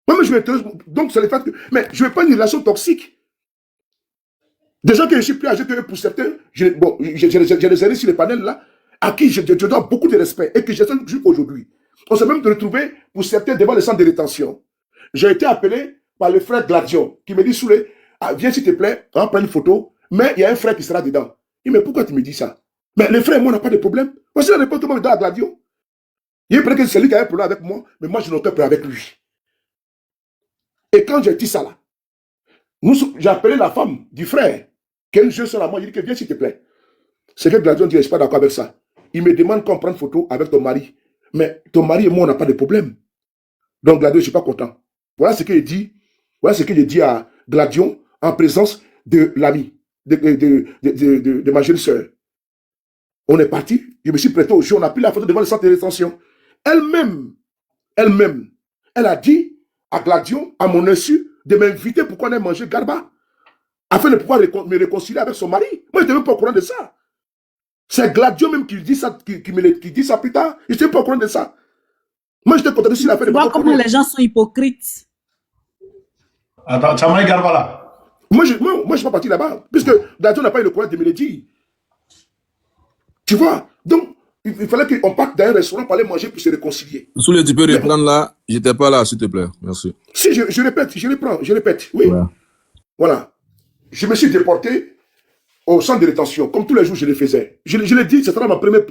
S2: Moi, je m'intéresse. Donc, c'est le fait que... Mais je ne veux pas une relation toxique. Des gens que je suis plus âgé que eux pour certains, j'ai les amis sur les panels là, à qui je donne beaucoup de respect et que j'essaie jusqu'à aujourd'hui. On s'est même retrouvé pour certains devant les centres de rétention. J'ai été appelé par le frère Gladion qui me dit Soulé, viens s'il te plaît, on va prendre une photo, mais il y a un frère qui sera dedans. Il me dit, pourquoi tu me dis ça? Mais le frère et moi, on n'a pas de problème. Voici la réponse que moi je donne à Gladion. Il paraît que c'est lui qui a un problème avec moi, mais moi je n'ai aucun problème avec lui. Et quand j'ai dit ça là, j'ai appelé la femme du frère. Quel jeu sur la moi, il dit que viens s'il te plaît. C'est que Gladion dit, je ne suis pas d'accord avec ça. Il me demande qu'on prenne photo avec ton mari. Mais ton mari et moi, on n'a pas de problème. Donc Gladion, je ne suis pas content. Voilà ce que je dis à Gladion en présence de l'ami, de ma jeune soeur. On est parti, je me suis prêté au jeu, on a pris la photo devant le centre de rétention. Elle-même, elle a dit à Gladion, à mon insu, de m'inviter pour qu'on ait mangé garba. Afin de pouvoir me réconcilier avec son mari. Moi, je n'étais même pas au courant de ça. C'est Gladion même qui dit ça, qui dit ça plus tard. Je n'étais pas au courant de ça. Moi, j'étais content de la faire.
S3: Tu vois comment les gens sont hypocrites.
S1: Attends, tu as mal Garba là.
S2: Moi, je ne suis pas parti là-bas. Puisque Gladion n'a pas eu le courage de me le dire. Tu vois? Donc, il fallait qu'on parte dans un restaurant pour aller manger pour se réconcilier.
S4: Soulé, tu peux reprendre là. J'étais pas là, s'il te plaît. Merci.
S2: Si, je répète, je répète. Oui. Ouais. Voilà. Je me suis déporté au centre de rétention, comme tous les jours je le faisais. Je l'ai dit, c'était ma première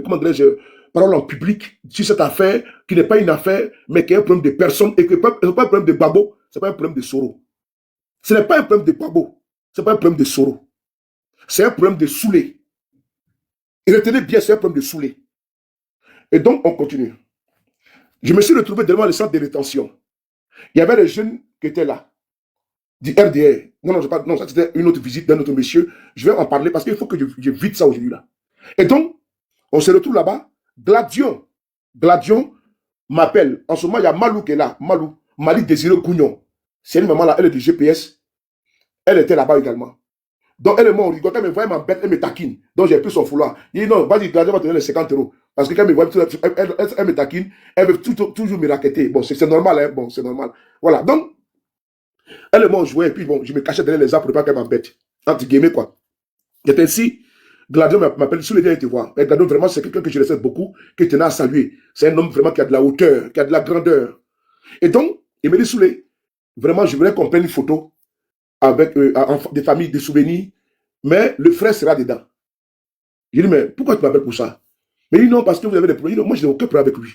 S2: comment dirais-je, parole en public sur cette affaire, qui n'est pas une affaire, mais qui est un problème de personne, et que ce n'est pas un problème de Babo, ce n'est pas un problème de Soro. Ce n'est pas un problème de Babo, ce n'est pas un problème de Soro. C'est un problème de Soulé. Et retenez bien, c'est un problème de Soulé. Et donc, on continue. Je me suis retrouvé devant le centre de rétention. Il y avait des jeunes qui étaient là, du RDR. Non, ça c'était une autre visite d'un autre monsieur. Je vais en parler parce qu'il faut que je vide ça aujourd'hui là. Et donc, on se retrouve là-bas. Gladion m'appelle. En ce moment, il y a Malou qui est là. Mali Désiré Gougnon. C'est une maman là, elle est du GPS. Elle était là-bas également. Donc, elle et moi, on rigole. Quand elle me voit, elle m'embête, elle me taquine. Donc, j'ai pris son foulard. Il dit non, vas-y, Gladion va te donner les 50 €. Parce que quand elle me voit, elle me taquine. Elle veut toujours me raqueter. Bon, c'est normal, hein. Bon, c'est normal. Voilà. Donc, elle et moi, on jouait. Et puis, bon, je me cachais derrière les arbres pour pas qu'elle m'embête. Entre guillemets, quoi. C'est ainsi. Gladion m'appelle sous les derniers te voir. Et Gladion, vraiment, c'est quelqu'un que je respecte beaucoup, qui tenait à saluer. C'est un homme vraiment qui a de la hauteur, qui a de la grandeur. Et donc, il me dit, Soulé, vraiment, je voudrais qu'on prenne une photo avec des familles, des souvenirs, mais le frère sera dedans. Je dis, mais pourquoi tu m'appelles pour ça? Mais il dit, non, parce que vous avez des problèmes. Moi, je n'ai aucun problème avec lui.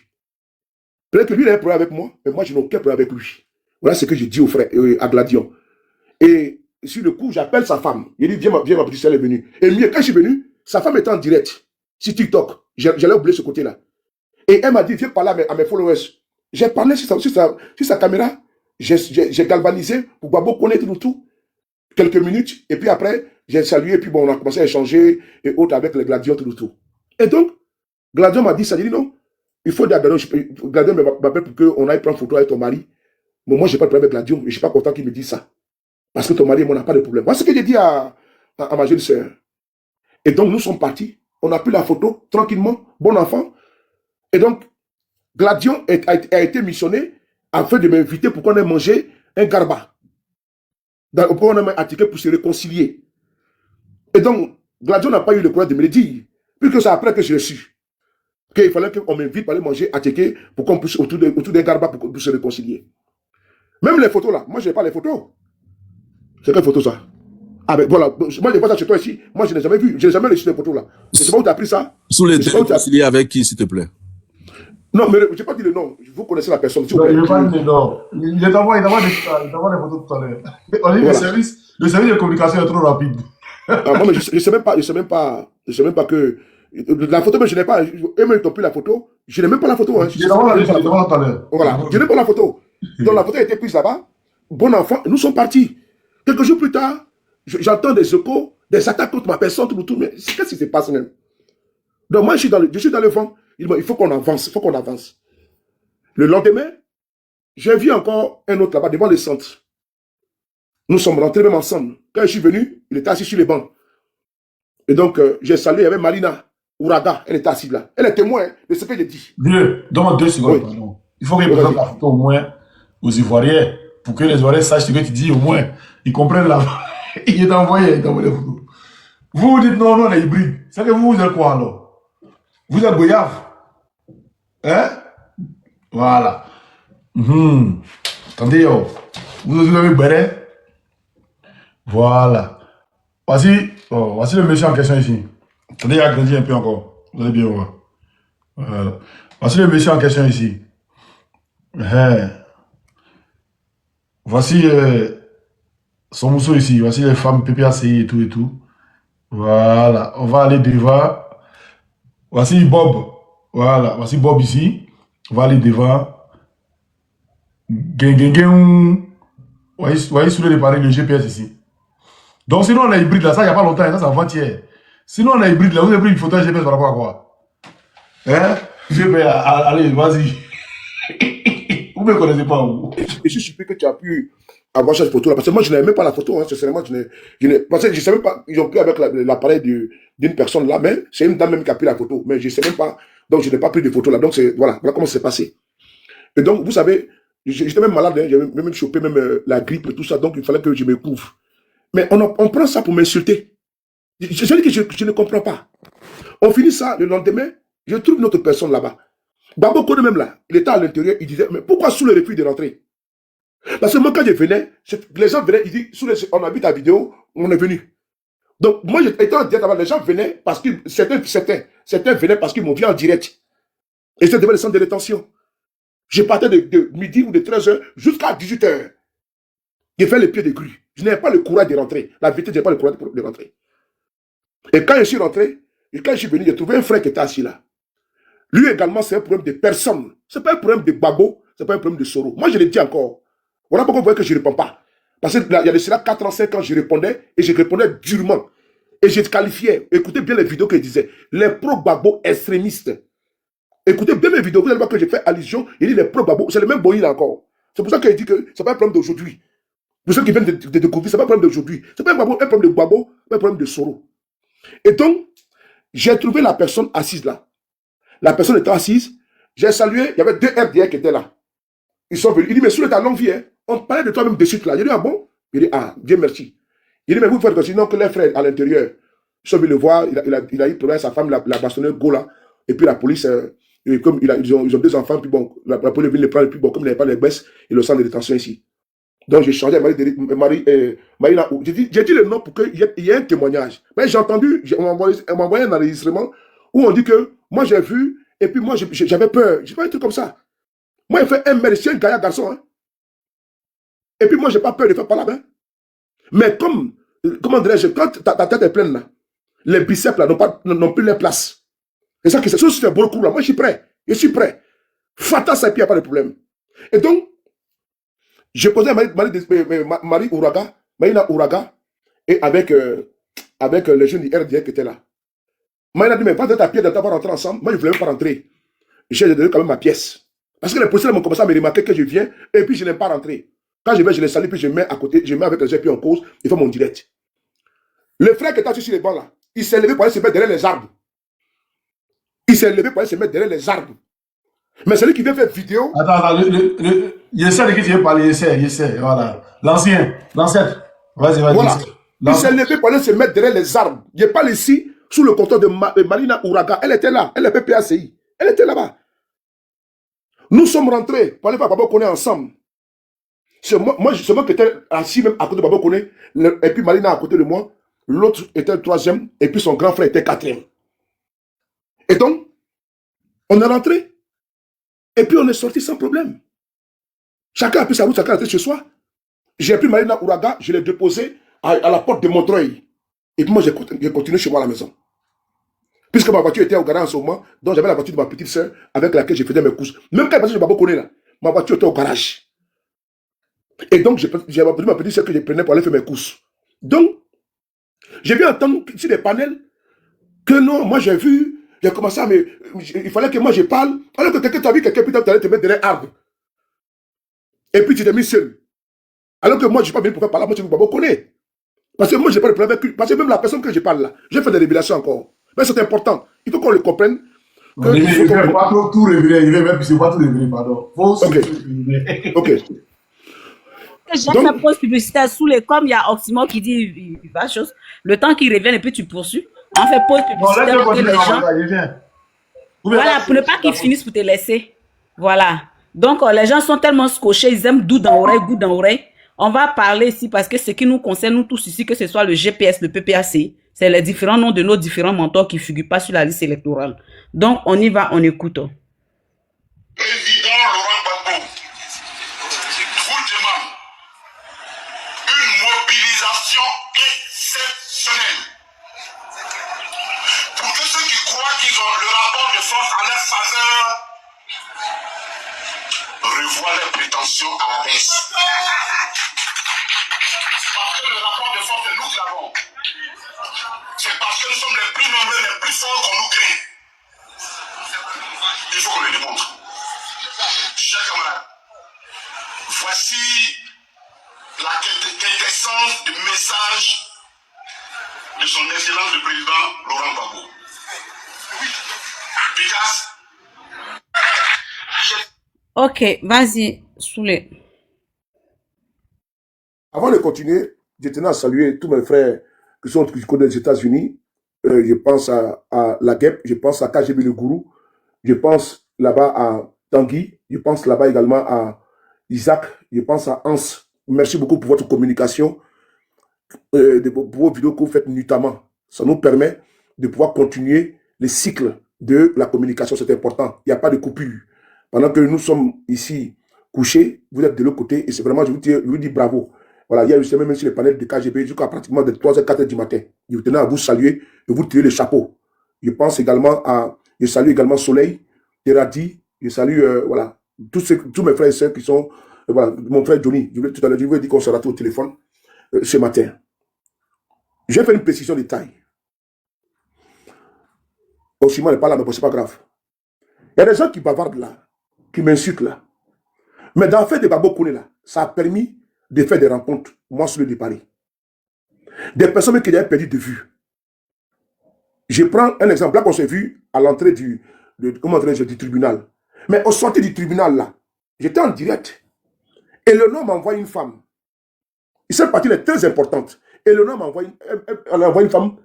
S2: Peut-être que lui, il a un problème avec moi, mais moi, je n'ai aucun problème avec lui. Voilà ce que je dis au frère, à Gladion. Et sur le coup, j'appelle sa femme. Il dit, viens, ma petite soeur est venue. Et mieux, quand je suis venu, sa femme était en direct sur TikTok. J'allais oublier ce côté-là. Et elle m'a dit, viens parler à mes followers. J'ai parlé sur sa caméra. J'ai galvanisé pour Babo connaître tout. Quelques minutes. Et puis après, j'ai salué. Et puis bon, on a commencé à échanger et autres avec les Gladions, tout. Et donc, Gladion m'a dit ça. J'ai dit non. Il faut dire Gladion m'appelle pour qu'on aille prendre photo avec ton mari. Mais moi, je n'ai pas de problème avec Gladion. Et je ne suis pas content qu'il me dise ça. Parce que ton mari et moi, on n'a pas de problème. Voilà ce que j'ai dit à ma jeune sœur. Et donc, nous sommes partis. On a pris la photo tranquillement. Bon enfant. Et donc, Gladion a été missionné afin de m'inviter pour qu'on ait mangé un garba. Pour qu'on ait un ticket pour se réconcilier. Et donc, Gladion n'a pas eu le courage de me le dire. Puisque c'est après que je l'ai su. Qu'il fallait qu'on m'invite pour aller manger à ticket pour qu'on puisse autour d'un garba pour qu'on puisse se réconcilier. Même les photos là. Moi, je n'ai pas les photos. C'est quelle photo ça? Ah ben voilà, moi je n'ai pas ça chez toi ici. Moi je n'ai jamais vu, je n'ai jamais reçu ces photos là. Je ne sais pas où tu as pris ça.
S4: Sous les deux, réconcilier avec qui, s'il te plaît?
S2: Non, mais je n'ai pas dit le nom. Vous connaissez la personne.
S1: Non, il n'est pas dit le nom. Il t'envoie des photos tout à l'heure. On dit voilà. Le service de communication est trop rapide.
S2: Moi, mais je ne sais même pas que. La photo, mais je n'ai pas. Eux, ils t'ont pris la photo. Je n'ai même pas la photo. Hein.
S1: Je l'ai tout à l'heure.
S2: Voilà, je n'ai pas la photo. Donc la photo a été prise là-bas. Bon enfant, nous sommes partis. Quelques jours plus tard, j'entends des échos, des attaques contre ma personne, tout. Mais qu'est-ce qui se passe même? Donc moi, je suis dans le vent. Il faut qu'on avance, Le lendemain, j'ai vu encore un autre là-bas, devant le centre. Nous sommes rentrés même ensemble. Quand je suis venu, il était assis sur les bancs. Et donc, j'ai salué, il y avait Marina Ouraga, elle était assise là. Elle est témoin de ce que j'ai dit.
S1: Vieux, donne-moi 2 secondes, oui. Pardon. Il faut qu'il présente la photo au moins aux Ivoiriens, pour que les Ivoiriens sachent ce que tu dis au moins. Ils comprennent là. Il est envoyé les photos. Vous dites non, on est hybride. C'est que vous êtes quoi alors? Vous êtes goyave. Hein? Voilà. Attendez, vous avez béret. Voilà. Voici le monsieur en question ici. Attendez, il a grandi un peu encore. Vous allez bien voir. Voilà. Voici le monsieur en question ici. Voici son mousseau ici. Voici les femmes PPACI et tout. Voilà. On va aller devant. Voici Bob. Voilà. Voici Bob ici. On va aller devant. Voyez sous le pareil le GPS ici. Donc sinon on a hybride là, ça il n'y a pas longtemps, ça c'est avant-hier. Sinon on a hybride là, vous avez pris une photo GPS par rapport à quoi? Hein? Allez, vas-y. Vous ne me connaissez pas, vous.
S2: Je suis surpris que tu as pu avoir cette photo là, parce que moi je n'avais même pas la photo, hein, sincèrement, parce que je ne sais même pas, ils ont pris avec l'appareil d'une personne là, mais c'est une dame même qui a pris la photo, mais je ne sais même pas, donc je n'ai pas pris de photo là, donc voilà comment c'est passé. Et donc, vous savez, j'étais même malade, hein, j'avais même chopé la grippe et tout ça, donc il fallait que je me couvre. Mais on prend ça pour m'insulter. Je dis que je ne comprends pas. On finit ça, le lendemain, je trouve une autre personne là-bas. Babo Kone même là, il était à l'intérieur, il disait, mais pourquoi sous le refus de rentrer? Parce que moi quand je venais, les gens venaient, ils disent, on a vu ta vidéo, on est venu. Donc, moi, j'étais en direct avant, les gens venaient parce que certains venaient parce qu'ils m'ont vu en direct. Et c'était devant le centre de détention. Je partais de midi ou de 13h jusqu'à 18h. J'ai fait les pieds de grue. Je n'avais pas le courage de rentrer. La vérité, je n'avais pas le courage de rentrer. Et quand je suis rentré, et quand je suis venu, j'ai trouvé un frère qui était assis là. Lui également, c'est un problème de personne. Ce n'est pas un problème de babo, ce n'est pas un problème de Soro. Moi, je le dis encore. Voilà pourquoi vous voyez que je ne réponds pas. Parce qu'il y a de cela 4 ans, 5 ans, je répondais et je répondais durement. Et je qualifiais. Écoutez bien les vidéos que je disais. Les pro-babo extrémistes. Écoutez bien mes vidéos. Vous allez voir que j'ai fait allusion. Il dit les pro-babo. C'est le même boy là encore. C'est pour ça qu'il dit que ce n'est pas un problème d'aujourd'hui. Pour ceux qui viennent de découvrir, ce n'est pas un problème d'aujourd'hui. Ce n'est pas un problème de babo, mais un problème de Soro. Et donc, j'ai trouvé la personne assise là. La personne étant assise, j'ai salué, il y avait 2 RDR qui étaient là. Ils sont venus. Il dit, mais sous ta longue vie, hein, on parlait de toi-même de suite là. J'ai dit, ah bon? Il dit, ah, Dieu merci. Il dit, mais vous faites comme sinon que les frères à l'intérieur, ils sont venus le voir, il a eu problème, sa femme l'a bastonné go là. Et puis la police, comme ils ont 2 enfants, puis bon, la police est venue les prendre, et puis bon, comme il n'avait pas les baisses, ils le centre de détention ici. Donc j'ai changé Marie, j'ai dit le nom pour qu'il y ait un témoignage. Mais j'ai entendu, on m'a envoyé un enregistrement où on dit que moi j'ai vu, et puis moi j'avais peur. J'ai pas un truc comme ça. Moi j'ai fait un médecin, un gaillard garçon. Hein. Et puis moi j'ai pas peur de faire par là-bas. Mais comment dirais-je, quand ta tête est pleine là, les biceps là n'ont plus les places. Et ça, c'est beaucoup là. Moi je suis prêt. Je suis prêt. Fata ça, et puis il n'y a pas de problème. Et donc, j'ai posé à Marie Ouraga, Maïna Ouraga, et avec les jeunes du RDR qui étaient là. Maïna dit, mais pas de ta pièce, on va rentrer ensemble. Moi, je ne voulais même pas rentrer. J'ai donné quand même ma pièce. Parce que les policiers m'ont commencé à me remarquer que je viens, et puis je n'aime pas rentrer. Quand je vais, je les salue, puis je mets à côté, je mets avec les gens, puis en cause, il fait mon direct. Le frère qui était assis sur les bancs là, il s'est levé pour aller se mettre derrière les arbres. Il s'est levé pour aller se mettre derrière les arbres. Mais celui qui vient faire vidéo.
S1: Attends, Yessé de qui tu veux parler, Yessé, voilà. L'ancêtre. Vas-y.
S2: Voilà. Il s'est levé pour aller se mettre derrière les arbres. Je parle ici, sous le comptoir de Marina Ouraga. Elle était là, elle est PPACI. Elle était là-bas. Nous sommes rentrés pour aller voir Babo Koné ensemble. C'est moi qui étais assis même à côté de Babo Koné, et puis Marina à côté de moi. L'autre était le 3e, et puis son grand frère était 4e. Et donc, on est rentré. Et puis on est sorti sans problème. Chacun a pris sa route, chacun a été chez soi. J'ai pris Marina Ouraga, je l'ai déposé à la porte de Montreuil. Et puis moi, j'ai continué chez moi à la maison. Puisque ma voiture était au garage en ce moment, donc j'avais la voiture de ma petite soeur avec laquelle je faisais mes courses. Même quand elle passait chez Babo Koné, là, ma voiture était au garage. Et donc, j'ai appelé ma petite soeur que je prenais pour aller faire mes courses. Donc, j'ai vu entendre sur des panels que non, moi j'ai vu. J'ai commencé à il fallait que moi je parle. Alors que quelqu'un t'a vu, quelqu'un peut te mettre derrière l'arbre. Et puis tu t'es mis seul. Alors que moi je ne suis pas venu pour faire parler. Moi je ne Babo Koné. Parce que moi je n'ai pas de problème avec lui. Parce que même la personne que je parle là, j'ai fait des révélations encore. Mais c'est important. Il faut qu'on le comprenne.
S1: Il ne faut pas tout révéler. Il ne faut pas tout révéler, pardon.
S2: Ok.
S3: J'ai fait pause publicitaire sous les comme il y a Oxymore qui dit il va chose. Le temps qu'il revienne et puis tu poursuis. On fait pause publicitaire pour que les gens. Voilà, pour ne pas qu'ils finissent pour te laisser. Voilà. Donc, les gens sont tellement scotchés, ils aiment doux dans l'oreille, goût dans l'oreille. On va parler ici parce que ce qui nous concerne, nous tous ici, que ce soit le GPS, le PPAC, c'est les différents noms de nos différents mentors qui ne figurent pas sur la liste électorale. Donc, on y va, on écoute.
S5: Président Laurent Gbagbo vous demande une mobilisation exceptionnelle. Pour tous ceux qui croient qu'ils ont le rapport de force en leur faveur, revoient leurs prétentions à la baisse. Parce que le rapport de force, c'est nous qui l'avons. C'est parce que nous sommes les plus nombreux, les plus forts qu'on nous crée. Il faut qu'on le démontre. Chers camarades, voici la quintessence du message de son excellence le président Laurent Gbagbo. Efficace.
S3: Ok, vas-y, Soulé.
S2: Avant de continuer, je tenais à saluer tous mes frères qui sont du côté des États-Unis. Je pense à la GEP, je pense à KGB le Gourou, je pense là-bas à Tanguy, je pense là-bas également à Isaac, je pense à Hans. Merci beaucoup pour votre communication. de vos vidéos que vous faites nuitamment. Ça nous permet de pouvoir continuer le cycle de la communication. C'est important. Il n'y a pas de coupure. Pendant que nous sommes ici couchés, vous êtes de l'autre côté et c'est vraiment, je vous dis bravo. Voilà, il y a justement même sur les panels de KGB jusqu'à pratiquement de 3h, 4h du matin. Je tenais à vous saluer et vous tirer le chapeau. Je pense également je salue également Soleil, Teradi, je salue, voilà, tous mes frères et sœurs qui sont, voilà, mon frère Johnny, tout à l'heure, je vous ai dit qu'on sera au téléphone ce matin. Je vais faire une précision de taille. Osimhen n'est pas là, mais bon, c'est pas grave. Il y a des gens qui bavardent là, qui m'insultent là. Mais dans l'affaire de Babo Koné là, ça a permis de faire des rencontres, moi sur le de Paris. Des personnes qui avaient perdu de vue. Je prends un exemple. Là qu'on s'est vu à l'entrée du tribunal. Mais au sortir du tribunal là, j'étais en direct. Et le nom m'envoie une femme. Et cette partie est très importante. Et le nom m'envoie une femme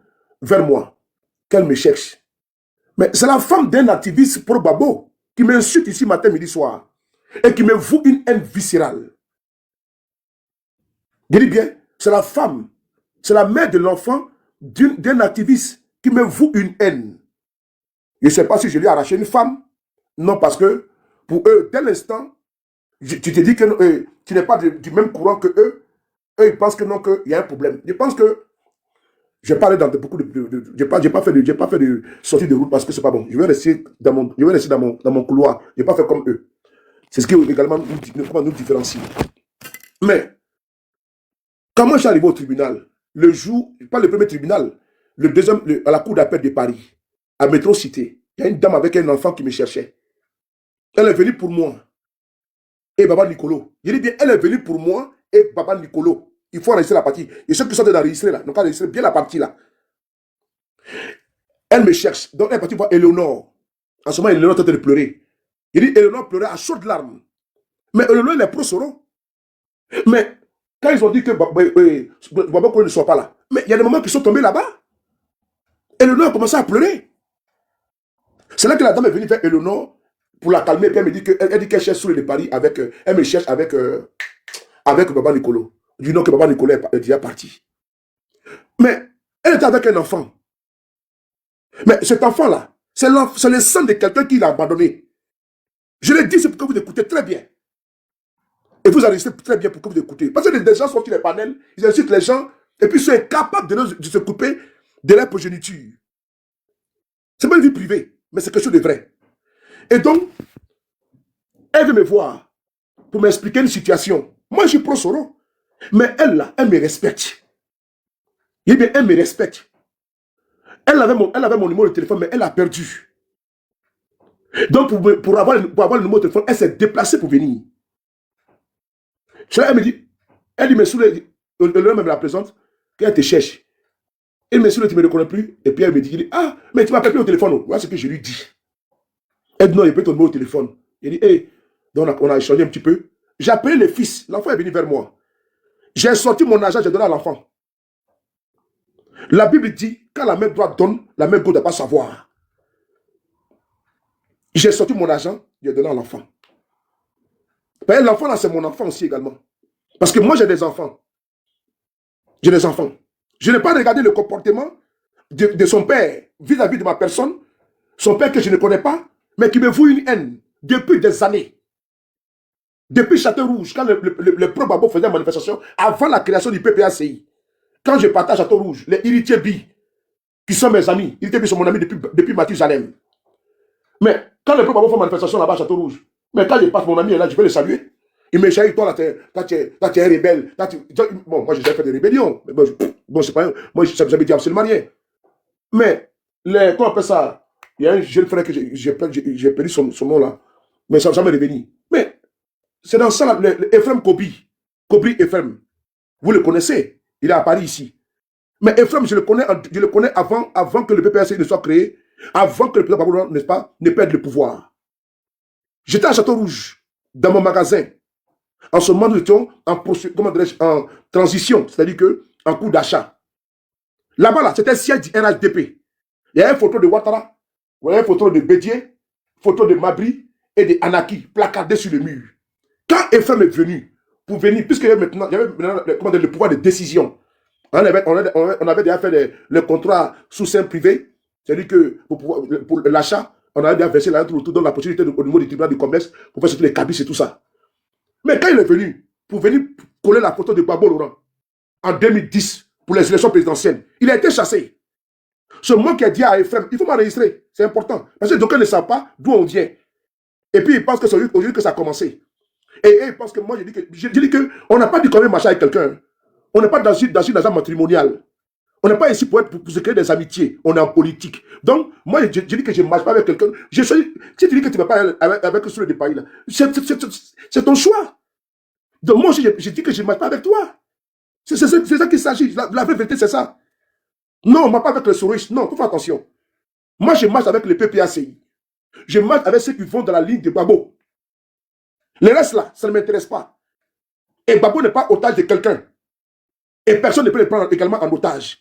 S2: vers moi. Qu'elle me cherche. Mais c'est la femme d'un activiste pro Babo qui m'insulte ici matin, midi, soir. Et qui me voue une haine viscérale. Je dis bien, c'est la femme, c'est la mère de l'enfant d'un activiste qui me voue une haine. Je ne sais pas si je lui ai arraché une femme. Non, parce que pour eux, dès l'instant, tu te dis que tu n'es pas du même courant que eux. Eux, ils pensent que non, qu'il y a un problème. Je pense que j'ai parlé dans beaucoup de j'ai pas fait de sortie de route parce que c'est pas bon. Je vais rester dans mon couloir. Je n'ai pas fait comme eux. C'est ce qui également nous différencie. Mais comment je suis arrivé au tribunal, le jour, pas le premier tribunal, le deuxième, à la cour d'appel de Paris, à Métro Cité, il y a une dame avec un enfant qui me cherchait. Elle est venue pour moi et Baba Nicolo. Je dis bien, elle est venue pour moi et Baba Nicolo. Il faut enregistrer la partie. Et ceux qui sont d'enregistrer là, donc enregistrer bien la partie là. Elle me cherche. Donc elle est partie voir Eleonore. En ce moment, Eleonore est en train de pleurer. Il dit, Eleonore pleurait à chaudes larmes. Mais Eleonore, elle est pro-Soro. Mais quand ils ont dit que Baba Koné ne soit pas là, mais il y a des moments qui sont tombés là-bas. Eleonore a commencé à pleurer. C'est là que la dame est venue vers Eleonore pour la calmer. Puis elle me dit qu'elle cherche sur le Paris avec. Elle me cherche avec Baba Nicolo. Je dis non, que Baba Nicolo est déjà parti. Mais elle était avec un enfant. Mais cet enfant-là, c'est le sang de quelqu'un qui l'a abandonné. Je l'ai dit, c'est pour que vous écoutez très bien. Et vous enregistrez très bien pour que vous écoutez. Parce que des gens sont sur les panels, ils insultent les gens, et puis ils sont incapables de se couper de leur progéniture. C'est pas une vie privée, mais c'est quelque chose de vrai. Et donc, elle veut me voir pour m'expliquer une situation. Moi, je suis pro-Soro. Mais elle, là, elle me respecte. Eh bien, elle me respecte. Elle avait mon numéro de téléphone, mais elle a perdu. Donc, pour avoir le numéro de téléphone, elle s'est déplacée pour venir. Elle me dit, mais sous le nom me la présente, qu'elle te cherche. Elle me dit, tu ne me reconnais plus. Et puis elle me dit, ah, mais tu m'appelles plus au téléphone. Voilà ce que je lui dis. Elle dit, non, il peut ton numéro au téléphone. Il dit, hey. Donc on a échangé un petit peu. J'ai appelé le fils. L'enfant est venu vers moi. J'ai sorti mon argent, j'ai donné à l'enfant. La Bible dit, quand la main droite donne, la main gauche ne doit pas savoir. J'ai sorti mon argent, j'ai donné à l'enfant. L'enfant là, c'est mon enfant aussi également. Parce que moi, j'ai des enfants. J'ai des enfants. Je n'ai pas regardé le comportement de son père vis-à-vis de ma personne. Son père que je ne connais pas, mais qui me voue une haine depuis des années. Depuis Château-Rouge, quand le pro-Babo faisait une manifestation, avant la création du PPACI, quand je partais à Château-Rouge, les héritiers Bi, qui sont mes amis, héritiers Bi sont mon ami depuis Mathusalem. Mais quand le pro-Babo fait une manifestation là-bas à Château-Rouge, mais quand je passe, mon ami est là, je vais le saluer. Il me dit, toi là, tu es un rebelle. Bon, moi, j'ai fait des rébellions. Mais bon, c'est pas. Moi, ça me dit absolument rien. Mais, comment on appelle ça? Il y a un jeune frère que j'ai perdu son nom là. Mais ça m'est revenu. Mais, c'est dans ça, Ephraim Kobri Ephraim. Vous le connaissez. Il est à Paris ici. Mais Ephraim, je le connais avant que le PPAC ne soit créé, avant que le président Babou, n'est-ce pas, ne perde le pouvoir. J'étais à Château-Rouge, dans mon magasin. En ce moment, nous étions en transition, c'est-à-dire en cours d'achat. Là-bas, là, c'était le siège du RHDP. Il y a une photo de Ouattara, il y a une photo de Bédier, photo de Mabri et de Anaki, placardées sur le mur. Quand Ephraim est venu, puisqu'il y avait maintenant le pouvoir de décision On avait déjà fait le contrat sous sein privé. C'est-à-dire que pour l'achat, on avait déjà versé la lettre autour de la possibilité au niveau du tribunal du commerce pour faire surtout les cabis et tout ça. Mais quand il est venu, pour venir coller la photo de Gbagbo Laurent, en 2010, pour les élections présidentielles, il a été chassé. Ce mot qui a dit à Ephraim, il faut m'enregistrer, c'est important. Parce que d'aucuns ne savent pas d'où on vient. Et puis ils pensent que c'est aujourd'hui que ça a commencé. Et ils pensent que moi, je dis qu'on n'a pas dit qu'on veut marcher avec quelqu'un. On n'est pas dans une agence matrimoniale. On n'est pas ici pour se créer des amitiés. On est en politique. Donc, moi, je dis que je ne marche pas avec quelqu'un. Si tu dis que tu ne vas pas avec sur le pays, c'est ton choix. Donc, moi aussi, je dis que je ne marche pas avec toi. C'est ça qu'il s'agit. La vraie vérité, c'est ça. Non, on ne marche pas avec les souristes. Non, il faut faire attention. Moi, je marche avec les PPACI. Je marche avec ceux qui vont dans la ligne de Gbagbo. Le reste, là, ça ne m'intéresse pas. Et Gbagbo n'est pas otage de quelqu'un. Et personne ne peut le prendre également en otage.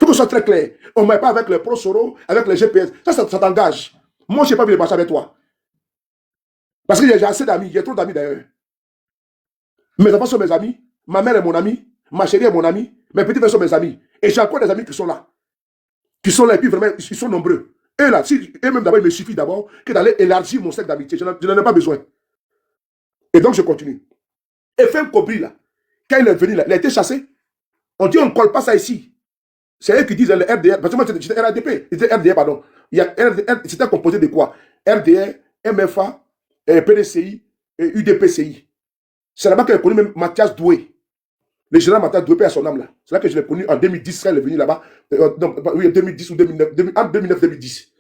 S2: Il faut que ce soit très clair. On ne marche pas avec les pro-Soro, avec les GPS. Ça t'engage. Moi, je n'ai pas envie de marcher avec toi. Parce que j'ai assez d'amis. J'ai trop d'amis d'ailleurs. Mes enfants sont mes amis. Ma mère est mon amie. Ma chérie est mon amie. Mes petits frères sont mes amis. Et j'ai encore des amis qui sont là. Qui sont là et puis vraiment, ils sont nombreux. Et là, même d'abord, il me suffit d'abord que d'aller élargir mon cercle d'amitié. Je n'en ai pas besoin. Et donc, je continue. Et Ephraim Kobri, là, quand il est venu, là, il a été chassé. On dit, on ne colle pas ça ici. C'est eux qui disent le RDR. Parce que moi, j'étais RADP. C'était RDR, pardon. C'était composé de quoi? RDR, MFA, PDCI et UDPCI. C'est là-bas que j'ai connu même Mathias Doué. Le général Mathias Doué, à son âme, là. C'est là que je l'ai connu en 2010, quand il est venu là-bas. Oui, en 2010 ou 2009, en 2009-2010.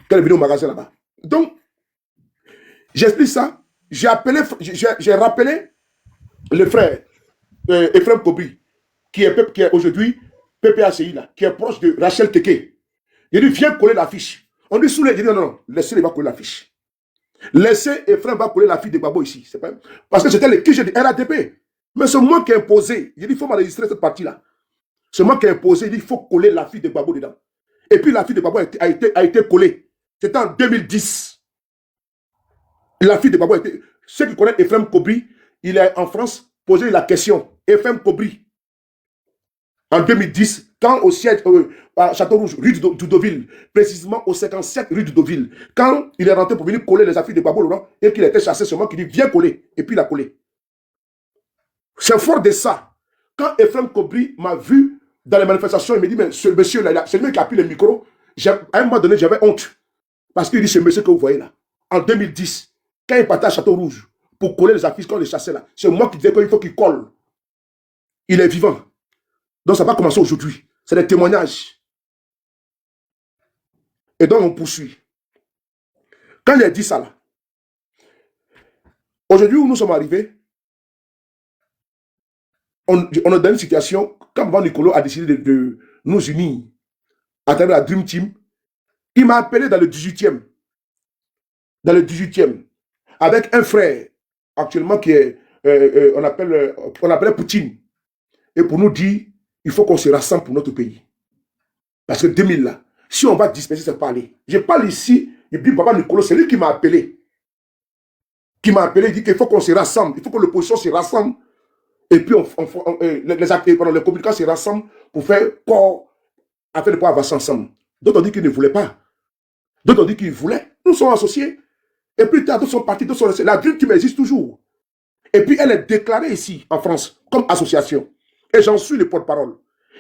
S2: Quand il est venu au magasin là-bas. Donc, j'explique ça. J'ai rappelé le frère Ephraim Kobri, qui est aujourd'hui PPACI, là, qui est proche de Rachel Teke. Il dit, viens coller l'affiche. On dit, il dit, non, laissez-les va coller l'affiche. Laissez Ephraim va coller la fiche de Gbagbo ici. Pas... Parce que c'était le QG de RADP. Mais c'est moi qui ai imposé. Il dit, il faut m'enregistrer cette partie-là. C'est moi qui ai imposé. Il dit, il faut coller la fiche de Gbagbo dedans. Et puis la fiche de Gbagbo a été collée. C'était en 2010. La fiche de Gbagbo a été... Ceux qui connaissent Ephraim Kobri, il est en France, posé la question. Ephraim Kobri, en 2010, quand au siège à Château-Rouge, rue du Deauville, précisément au 57 rue du Deauville, quand il est rentré pour venir coller les affaires de Gbagbo Laurent et qu'il a été chassé, c'est moi qui dit viens coller. Et puis il a collé. C'est fort de ça. Quand Ephraim Kobri m'a vu dans les manifestations, il me dit, mais ce monsieur-là, c'est lui qui a pris le micro. À un moment donné, j'avais honte. Parce qu'il dit, ce monsieur que vous voyez là, en 2010, quand il partait à Château-Rouge pour coller les affiches, quand on les chassait là, c'est moi qui disais qu'il faut qu'il colle. Il est vivant. Donc ça va commencer aujourd'hui. C'est des témoignages. Et donc on poursuit. Quand il a dit ça là, aujourd'hui où nous sommes arrivés, on est dans une situation, quand Van Nicolo a décidé de nous unir à travers la Dream Team, il m'a appelé dans le 18e. Dans le 18e. Avec un frère, actuellement, qui est, on appelait Poutine. Et pour nous dire, il faut qu'on se rassemble pour notre pays. Parce que 2000 là, si on va disperser, c'est pas aller. Je parle ici, et puis Baba Nicolo, c'est lui qui m'a appelé. Qui m'a appelé, il dit qu'il faut qu'on se rassemble. Il faut que l'opposition se rassemble. Et puis les communicants se rassemblent pour faire corps, afin de pouvoir avancer ensemble. D'autres ont dit qu'ils ne voulaient pas. D'autres ont dit qu'ils voulaient. Nous sommes associés. Et plus tard, d'autres sont partis, d'autres sont restés. La Dream Team existe toujours. Et puis elle est déclarée ici, en France, comme association. Et j'en suis le porte-parole.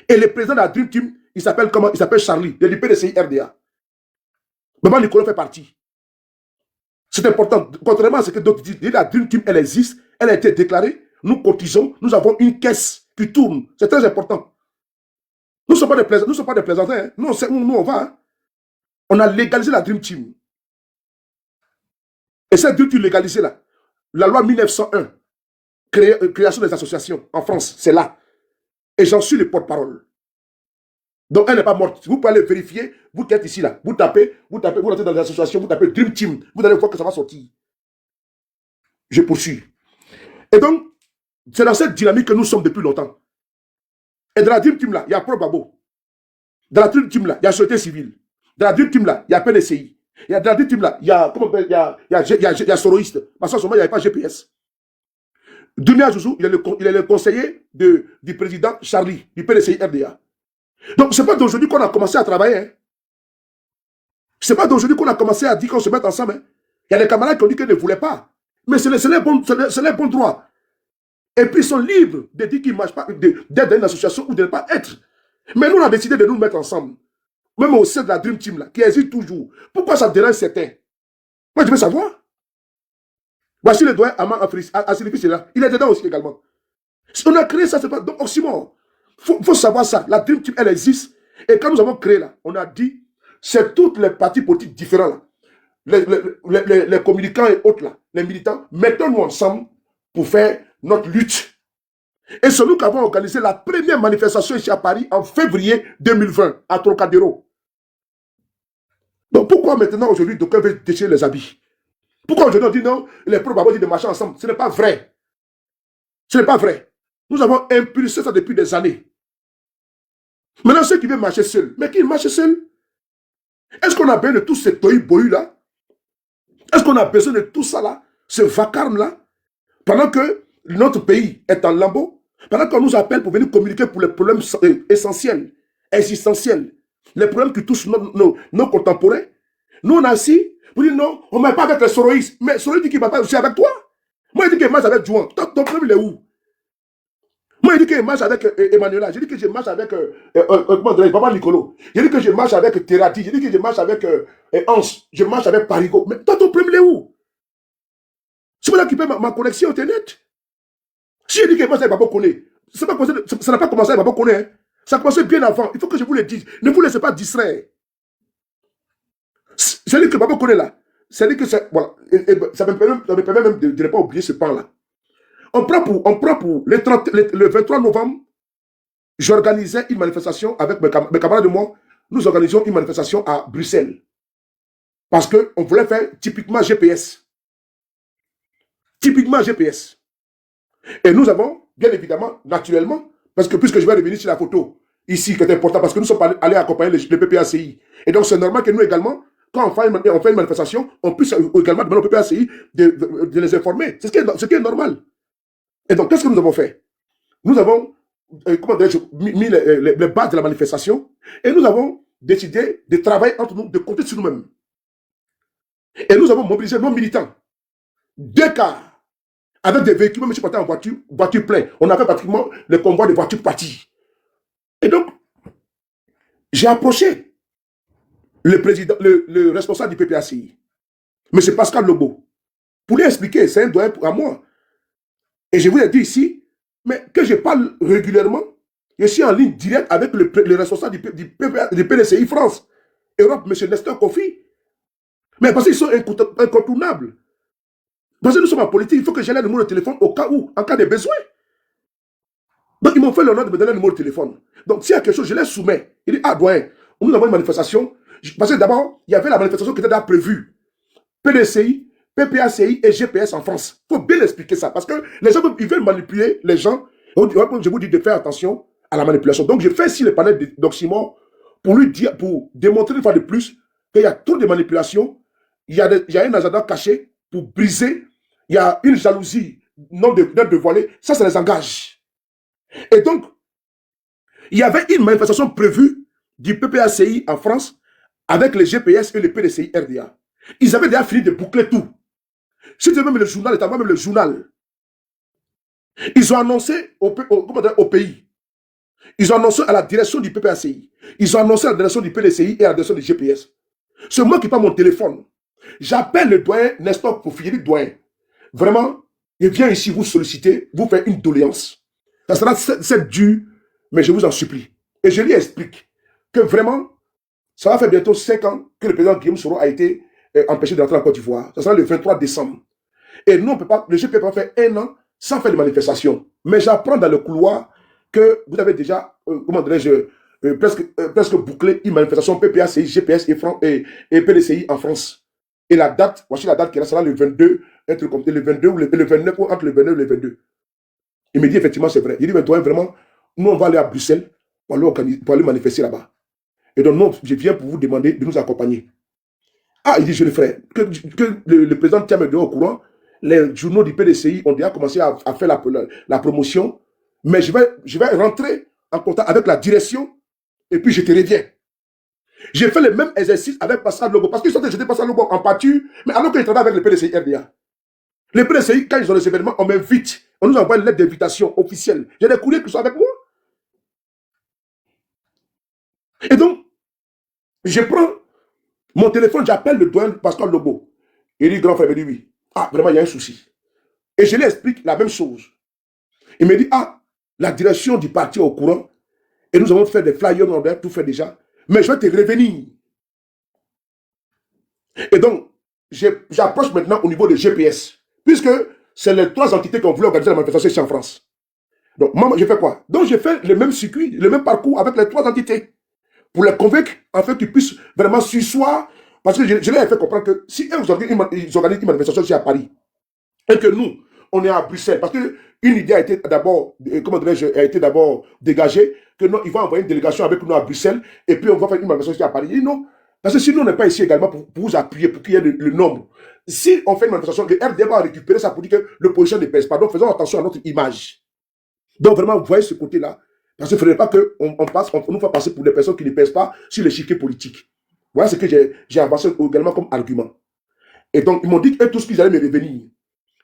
S2: Et le président de la Dream Team, il s'appelle comment? Il s'appelle Charlie, de l'IPDCI RDA. Maman Nicolas fait partie. C'est important. Contrairement à ce que d'autres disent, la Dream Team, elle existe, elle a été déclarée, nous cotisons, nous avons une caisse qui tourne. C'est très important. Nous ne sommes pas des plaisantins. Hein. Nous, on va. Hein. On a légalisé la Dream Team. Et cette Dream Team légalisée là, la loi 1901, création des associations en France, c'est là. Et j'en suis le porte-parole. Donc elle n'est pas morte. Vous pouvez aller vérifier, vous qui êtes ici là, vous tapez, vous rentrez dans les associations, vous tapez Dream Team, vous allez voir que ça va sortir. Je poursuis. Et donc, c'est dans cette dynamique que nous sommes depuis longtemps. Et dans la Dream Team là, il y a Pro Gbagbo. Dans la Dream Team là, il y a Société Civile. Dans la Dream Team là, il y a PDCI. Il y a dans la Dream Team là, il y a, comment on appelle, il y a soroïste. Parce qu'en ce moment, il n'y avait pas GPS. Dunia Joujou, il est le conseiller du président Charlie, du PDCI RDA. Donc, ce n'est pas d'aujourd'hui qu'on a commencé à travailler. Hein. Ce n'est pas d'aujourd'hui qu'on a commencé à dire qu'on se mette ensemble. Hein. Il y a des camarades qui ont dit qu'ils ne voulaient pas. Mais c'est les bons droits. Et puis, ils sont libres de dire qu'ils ne marchent pas, d'être dans une association ou de ne pas être. Mais nous, on a décidé de nous mettre ensemble. Même au sein de la Dream Team, là, qui existe toujours. Pourquoi ça dérange certains? Moi, je veux savoir. Voici le doyen Aman Asilifi, c'est là. Il est dedans aussi également. Si on a créé ça, c'est pas. Donc, oxymore. Il faut savoir ça. La Dream Team, elle existe. Et quand nous avons créé là, on a dit, c'est toutes les partis politiques différents là. Les communicants et autres là, les militants, mettons-nous ensemble pour faire notre lutte. Et c'est nous qui avons organisé la première manifestation ici à Paris en février 2020, à Trocadéro. Donc pourquoi maintenant aujourd'hui d'aucuns veulent déchirer les habits? Pourquoi aujourd'hui on dit non, les pro-babos disent de marcher ensemble? Ce n'est pas vrai. Ce n'est pas vrai. Nous avons impulsé ça depuis des années. Maintenant ceux qui veulent marcher seuls, mais qui marchent seuls? Est-ce qu'on a besoin de tout ce tohu-bohu là? Est-ce qu'on a besoin de tout ça là? Ce vacarme là? Pendant que notre pays est en lambeau, pendant qu'on nous appelle pour venir communiquer pour les problèmes essentiels, existentiels, les problèmes qui touchent nos contemporains, nous on a assis pour dire non, on ne marche pas avec les soroïstes. Mais Soroïs dit qu'il ne marche pas aussi avec toi. Moi, il dit qu'il marche avec Jouan. Ton problème, il est où? Moi, il dit qu'il marche avec Emmanuela. J'ai dit que je marche avec Papa Nicolo. J'ai dit que je marche avec Terati. J'ai dit que je marche avec Hans. Je marche avec Parigo. Mais toi, ton problème, il est où? C'est pour ça qu'il paye ma connexion Internet. Si je dis que moi, ça n'a pas commencé avec Babo Koné. Hein. Ça a commencé bien avant. Il faut que je vous le dise. Ne vous laissez pas distraire. C'est dit que Babo Koné là. C'est dit que ça, voilà, ça me permet même de ne pas oublier ce pan-là. On prend pour le 23 novembre, j'organisais une manifestation avec mes camarades de moi. Nous organisions une manifestation à Bruxelles. Parce qu'on voulait faire typiquement GPS. Typiquement GPS. Et nous avons, bien évidemment, naturellement, parce que puisque je vais revenir sur la photo, ici, qui est important, parce que nous sommes allés accompagner le PPACI. Et donc, c'est normal que nous également, quand on fait une manifestation, on puisse également demander au PPACI de les informer. C'est ce qui est normal. Et donc, qu'est-ce que nous avons fait? Nous avons, mis les bases de la manifestation, et nous avons décidé de travailler entre nous, de compter sur nous-mêmes. Et nous avons mobilisé nos militants. 2 cars. Avec des véhicules, même si on partait en voiture pleine. On avait pratiquement le convoi de voitures parties. Et donc, j'ai approché le responsable du PPACI, M. Pascal Lobo, pour lui expliquer, c'est un doyen à moi. Et je vous ai dit ici, mais que je parle régulièrement, je suis en ligne directe avec le responsable du PDCI France, Europe, M. Nestor Kofi. Mais parce qu'ils sont incontournables. Parce que nous sommes en politique, il faut que j'aie le numéro de téléphone au cas où, en cas de besoin. Donc, ils m'ont fait l'honneur de me donner le numéro de téléphone. Donc, s'il y a quelque chose, je les soumets. Il dit, ah, doyen, nous avons une manifestation. Parce que d'abord, il y avait la manifestation qui était déjà prévue. PDCI, PPACI et GPS en France. Il faut bien expliquer ça. Parce que les gens, ils veulent manipuler les gens. Je vous dis de faire attention à la manipulation. Donc, je fais ici le panel d'Oxymore pour lui dire, pour démontrer une fois de plus qu'il y a trop de manipulation. Il y a un agenda caché pour briser. Il y a une jalousie non dévoilée. Ça les engage. Et donc, il y avait une manifestation prévue du PPACI en France avec les GPS et le PDCI RDA. Ils avaient déjà fini de boucler tout. Si tu veux même le journal, même le journal. Ils ont annoncé au pays. Ils ont annoncé à la direction du PPACI. Ils ont annoncé à la direction du PDCI et à la direction du GPS. C'est moi qui prends mon téléphone. J'appelle le doyen Nestor Kofi, le doyen. Vraiment, je viens ici vous solliciter, vous faire une doléance. Ça sera c'est dur, mais je vous en supplie. Et je lui explique que vraiment, ça va faire bientôt 5 ans que le président Guillaume Soro a été empêché d'entrer en Côte d'Ivoire. Ça sera le 23 décembre. Et nous, on peut pas, le GP peut pas faire 1 an sans faire de manifestation. Mais j'apprends dans le couloir que vous avez déjà, comment dirais-je, presque bouclé une manifestation PPACI, GPS et PDCI en France. Et la date, voici la date qui sera le 22, entre le 22 ou le 29, ou entre le 29 et le 22. Il me dit effectivement c'est vrai. Il dit, mais toi vraiment, nous on va aller à Bruxelles pour aller manifester là-bas. Et donc non, je viens pour vous demander de nous accompagner. Ah, il dit, je le ferai. Que le président tient me au courant. les journaux du PDCI ont déjà commencé à faire la promotion. Mais je vais rentrer en contact avec la direction et puis je te reviens. J'ai fait le même exercice avec Pascal Lobo. Parce qu'ils sont jetés Pascal Lobo en pâture, mais alors qu'il travaille avec le PDCI RDA. Les PDCI, quand ils ont les événements, on m'invite. On nous envoie une lettre d'invitation officielle. J'ai des courriers qui sont avec moi. Et donc, je prends mon téléphone, j'appelle le doyen Pascal Lobo. Il dit, grand frère, il me dit oui. Ah, vraiment, il y a un souci. Et je lui explique la même chose. Il me dit, ah, la direction du parti est au courant. Et nous avons fait des flyers, on a tout fait déjà. Mais je vais te revenir. Et donc, j'approche maintenant au niveau de GPS. Puisque c'est les 3 entités qui ont voulu organiser la manifestation ici en France. Donc, moi, j'ai fait quoi? Donc, j'ai fait le même circuit, le même parcours avec les 3 entités. Pour les convaincre, en fait, qu'ils puissent vraiment s'asseoir. Parce que je leur ai fait comprendre que si eux, ils organisent une manifestation ici à Paris, et que nous, on est à Bruxelles, parce qu'une idée a été d'abord, dégagée, que non, ils vont envoyer une délégation avec nous à Bruxelles, et puis on va faire une manifestation ici à Paris. Et non, parce que si nous, on n'est pas ici également pour vous appuyer, pour qu'il y ait le nombre. Si on fait une manifestation, le RDA va récupérer ça pour dire que l'opposition ne pèse pas. Donc, faisons attention à notre image. Donc, vraiment, vous voyez ce côté-là. Parce qu'il ne faudrait pas qu'on nous fasse passer pour des personnes qui ne pèsent pas sur l'échiquier politique. Voilà ce que j'ai avancé également comme argument. Et donc, ils m'ont dit que tout ce qu'ils allaient me revenir.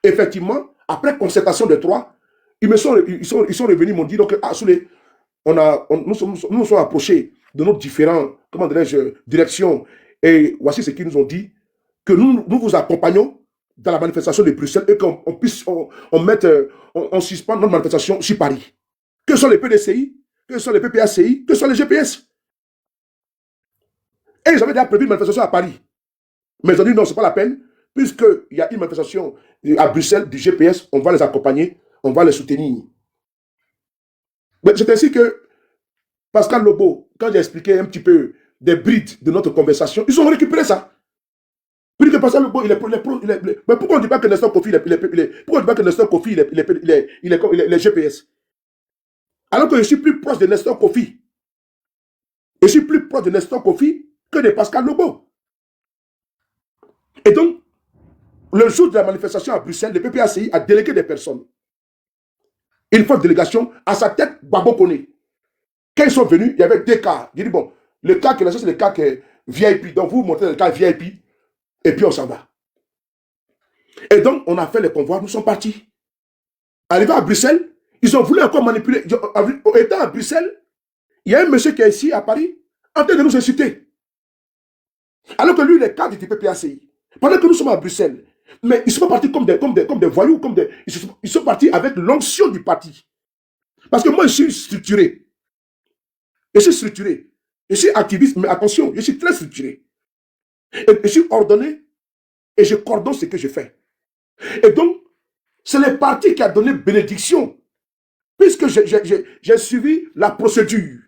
S2: Effectivement, après concertation de 3, ils sont revenus, ils m'ont dit donc, nous sommes approchés de nos différents, directions. Et voici ce qu'ils nous ont dit, que nous vous accompagnons dans la manifestation de Bruxelles et qu'on puisse on suspend notre manifestation sur Paris. Que sont les PDCI, que sont les PPACI, que sont les GPS. Et ils avaient déjà prévu une manifestation à Paris. Mais ils ont dit non, ce n'est pas la peine, puisqu'il y a une manifestation à Bruxelles du GPS, on va les accompagner, on va les soutenir. C'est ainsi que Pascal Lobo, quand j'ai expliqué un petit peu des brides de notre conversation, ils ont récupéré ça. Puis que Pascal Lobo, mais pourquoi on ne dit pas que Nestor Kofi, pourquoi on ne dit pas que Nestor Kofi, il est GPS? Alors que je suis plus proche de Nestor Kofi. Je suis plus proche de Nestor Kofi que de Pascal Lobo. Et donc, le jour de la manifestation à Bruxelles, le PPACI a délégué des personnes. Une forte délégation, à sa tête, Babo Koné. Quand ils sont venus, il y avait 2 cas. J'ai dit, bon, le cas qui est là, c'est le cas qui est VIP. Donc, vous montrez le cas VIP, et puis on s'en va. Et donc, on a fait le convoi, nous sommes partis. Arrivé à Bruxelles, ils ont voulu encore manipuler. Étant à Bruxelles, il y a un monsieur qui est ici, à Paris, en train de nous insulter. Alors que lui, il est cadre du PPACI. Pendant que nous sommes à Bruxelles. Mais ils ne sont pas partis comme des voyous, ils sont partis avec l'onction du parti. Parce que moi, je suis structuré. Je suis structuré. Je suis activiste, mais attention, je suis très structuré. Et je suis ordonné et je coordonne ce que je fais. Et donc, c'est le parti qui a donné bénédiction, puisque j'ai suivi la procédure.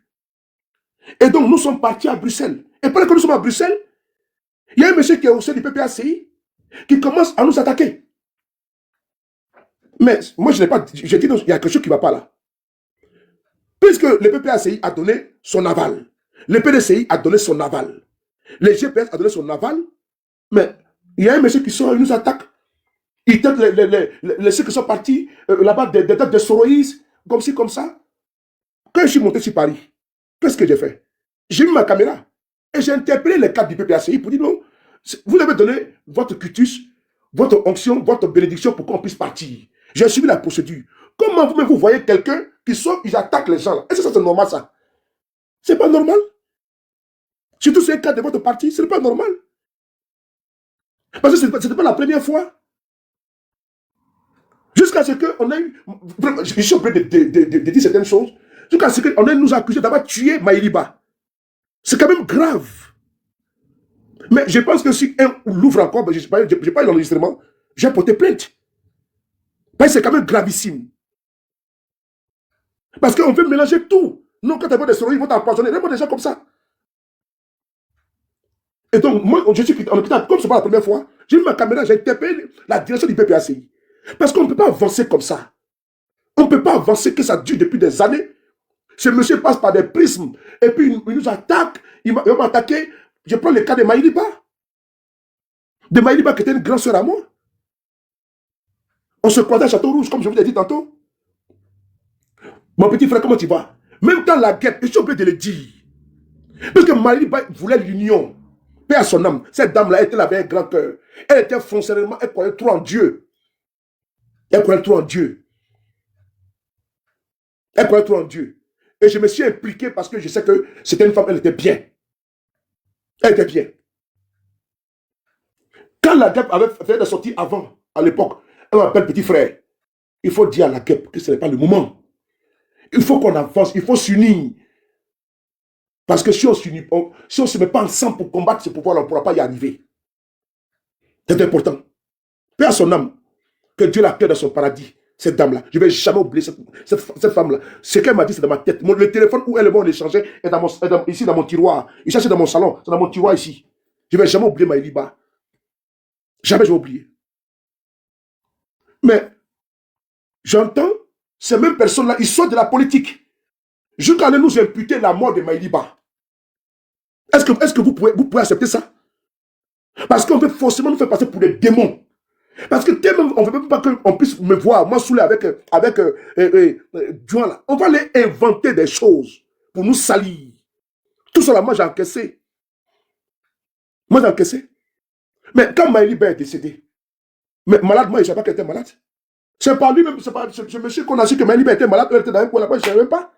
S2: Et donc, nous sommes partis à Bruxelles. Et pendant que nous sommes à Bruxelles, il y a un monsieur qui est au sein du PPACI qui commence à nous attaquer. Mais moi, je n'ai pas. J'ai dit, il y a quelque chose qui ne va pas là. Puisque le PPACI a donné son aval, le PDCI a donné son aval, le GPS a donné son aval, mais il y a un monsieur qui sort et nous attaque. Il tente ceux qui sont partis là-bas, des têtes de Soroïs, comme ci, comme ça. Quand je suis monté sur Paris, qu'est-ce que j'ai fait? J'ai mis ma caméra et j'ai interpellé les cadres du PPACI pour dire non, vous avez donné votre cutus, votre onction, votre bénédiction pour qu'on puisse partir. J'ai suivi la procédure. Comment vous voyez quelqu'un qui sort, ils attaquent les gens? Est-ce que ça c'est normal ça? C'est pas normal. Surtout c'est un cadre de votre parti, ce n'est pas normal. Parce que ce n'était pas la première fois. Jusqu'à ce qu'on ait eu. Je suis obligé de dire certaines choses. Jusqu'à ce qu'on ait nous accusé d'avoir tué Maïliba. C'est quand même grave. Mais je pense que si un l'ouvre encore, je n'ai pas eu l'enregistrement, j'ai porté plainte. Parce que c'est quand même gravissime. Parce qu'on veut mélanger tout. Non, quand tu as des souris, ils vont t'empoisonner. Vraiment des gens comme ça. Et donc, moi, je suis en hôpital, comme ce n'est pas la première fois, j'ai mis ma caméra, j'ai interpellé la direction du PPACI. Parce qu'on ne peut pas avancer comme ça. On ne peut pas avancer que ça dure depuis des années. Ce monsieur passe par des prismes. Et puis, il nous attaque. Il va m'attaquer. Je prends le cas de Maïliba. De Maïliba qui était une grande sœur à moi. On se croisait à Château-Rouge, comme je vous l'ai dit tantôt. Mon petit frère, comment tu vas? Même dans la guerre, je suis obligé de le dire. Parce que Maliba voulait l'union. Paix à son âme. Cette dame-là, elle avait un grand cœur. Elle était foncièrement, elle croyait trop en Dieu. Elle croyait trop en Dieu. Elle croyait trop en Dieu. Et je me suis impliqué parce que je sais que c'était une femme, elle était bien. Elle était bien. Quand la guêpe avait fait des sorties avant, à l'époque, elle m'appelle petit frère. Il faut dire à la guêpe que ce n'est pas le moment. Il faut qu'on avance, il faut s'unir. Parce que si on ne se met pas ensemble pour combattre ce pouvoir, on ne pourra pas y arriver. C'est important. Paix à son âme. Que Dieu l'accueille dans son paradis. Cette dame-là. Je ne vais jamais oublier cette femme-là. Ce qu'elle m'a dit, c'est dans ma tête. Le téléphone où elle et moi on échangeait est ici dans mon tiroir. Il cherchait dans mon salon. C'est dans mon tiroir ici. Je ne vais jamais oublier Maëliba. Jamais je vais oublier. Mais j'entends ces mêmes personnes-là, ils sortent de la politique. Jusqu'à nous imputer la mort de Maëliba. Est-ce que vous pouvez accepter ça? Parce qu'on veut forcément nous faire passer pour des démons. Parce que on ne veut même pas qu'on puisse me voir, moi, saoulé avec Dieu là. On va aller inventer des choses pour nous salir. Tout ça là, moi, j'ai encaissé. Moi, j'ai encaissé. Mais quand Maëliba est décédé, mais malade, moi, je ne savais pas qu'elle était malade. C'est pas lui-même, c'est pas ce monsieur qu'on a su que Maëliba était malade, elle était dans un coin là-bas, je ne savais même pas.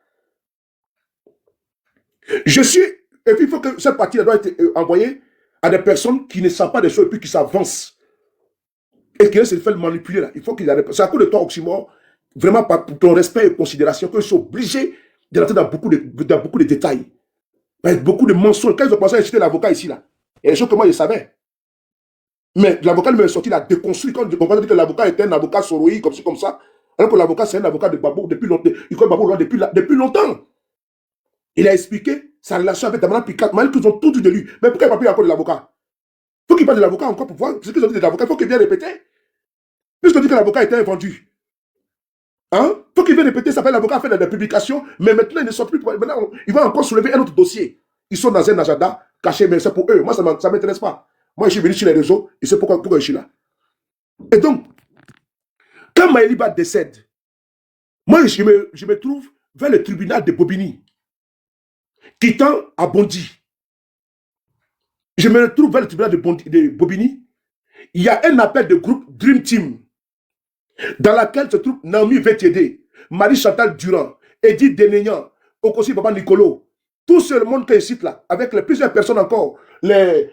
S2: Je suis, et puis il faut que cette partie doit être envoyée à des personnes qui ne savent pas des choses et puis qui s'avancent. Et qui se fait manipuler là. Il faut qu'ils arrêtent. C'est à cause de toi, Oxymore, vraiment pour ton respect et considération, que je suis obligé de rentrer dans beaucoup de détails. Avec beaucoup de mensonges. Quand ils ont pensé à citer l'avocat ici, là, il y a des choses que moi je savais. Mais l'avocat lui est sorti, il a déconstruit. Quand on va dire que l'avocat était un avocat soroï, comme ci, comme ça, alors que l'avocat c'est un avocat de Babou depuis longtemps. Il connaît Babou depuis longtemps. Il a expliqué sa relation avec Damana Picat, malgré qu'ils ont tout dit de lui. Mais pourquoi il n'a pas pris encore de l'avocat? Il faut qu'il parle de l'avocat encore pour voir ce qu'ils ont dit de l'avocat. Il faut qu'il vienne répéter. Puisqu'on dit que l'avocat était vendu. Hein? Il faut qu'il vienne répéter, ça fait l'avocat a fait des publications, mais maintenant ils ne sont plus. Maintenant, il va encore soulever un autre dossier. Ils sont dans un agenda caché, mais c'est pour eux. Moi, ça ne m'intéresse pas. Moi, je suis venu sur les réseaux et c'est pourquoi je suis là. Et donc, quand Maëliba décède, moi, je me trouve vers le tribunal de Bobigny, quittant à Bondy. Je me retrouve vers le tribunal de Bobigny. Il y a un appel de groupe Dream Team, dans laquelle se trouve Naomi Vétiédé, Marie-Chantal Durand, Edith Denénian, Okosi Baba Nicolo, tout ce monde que je cite là, avec plusieurs personnes encore, les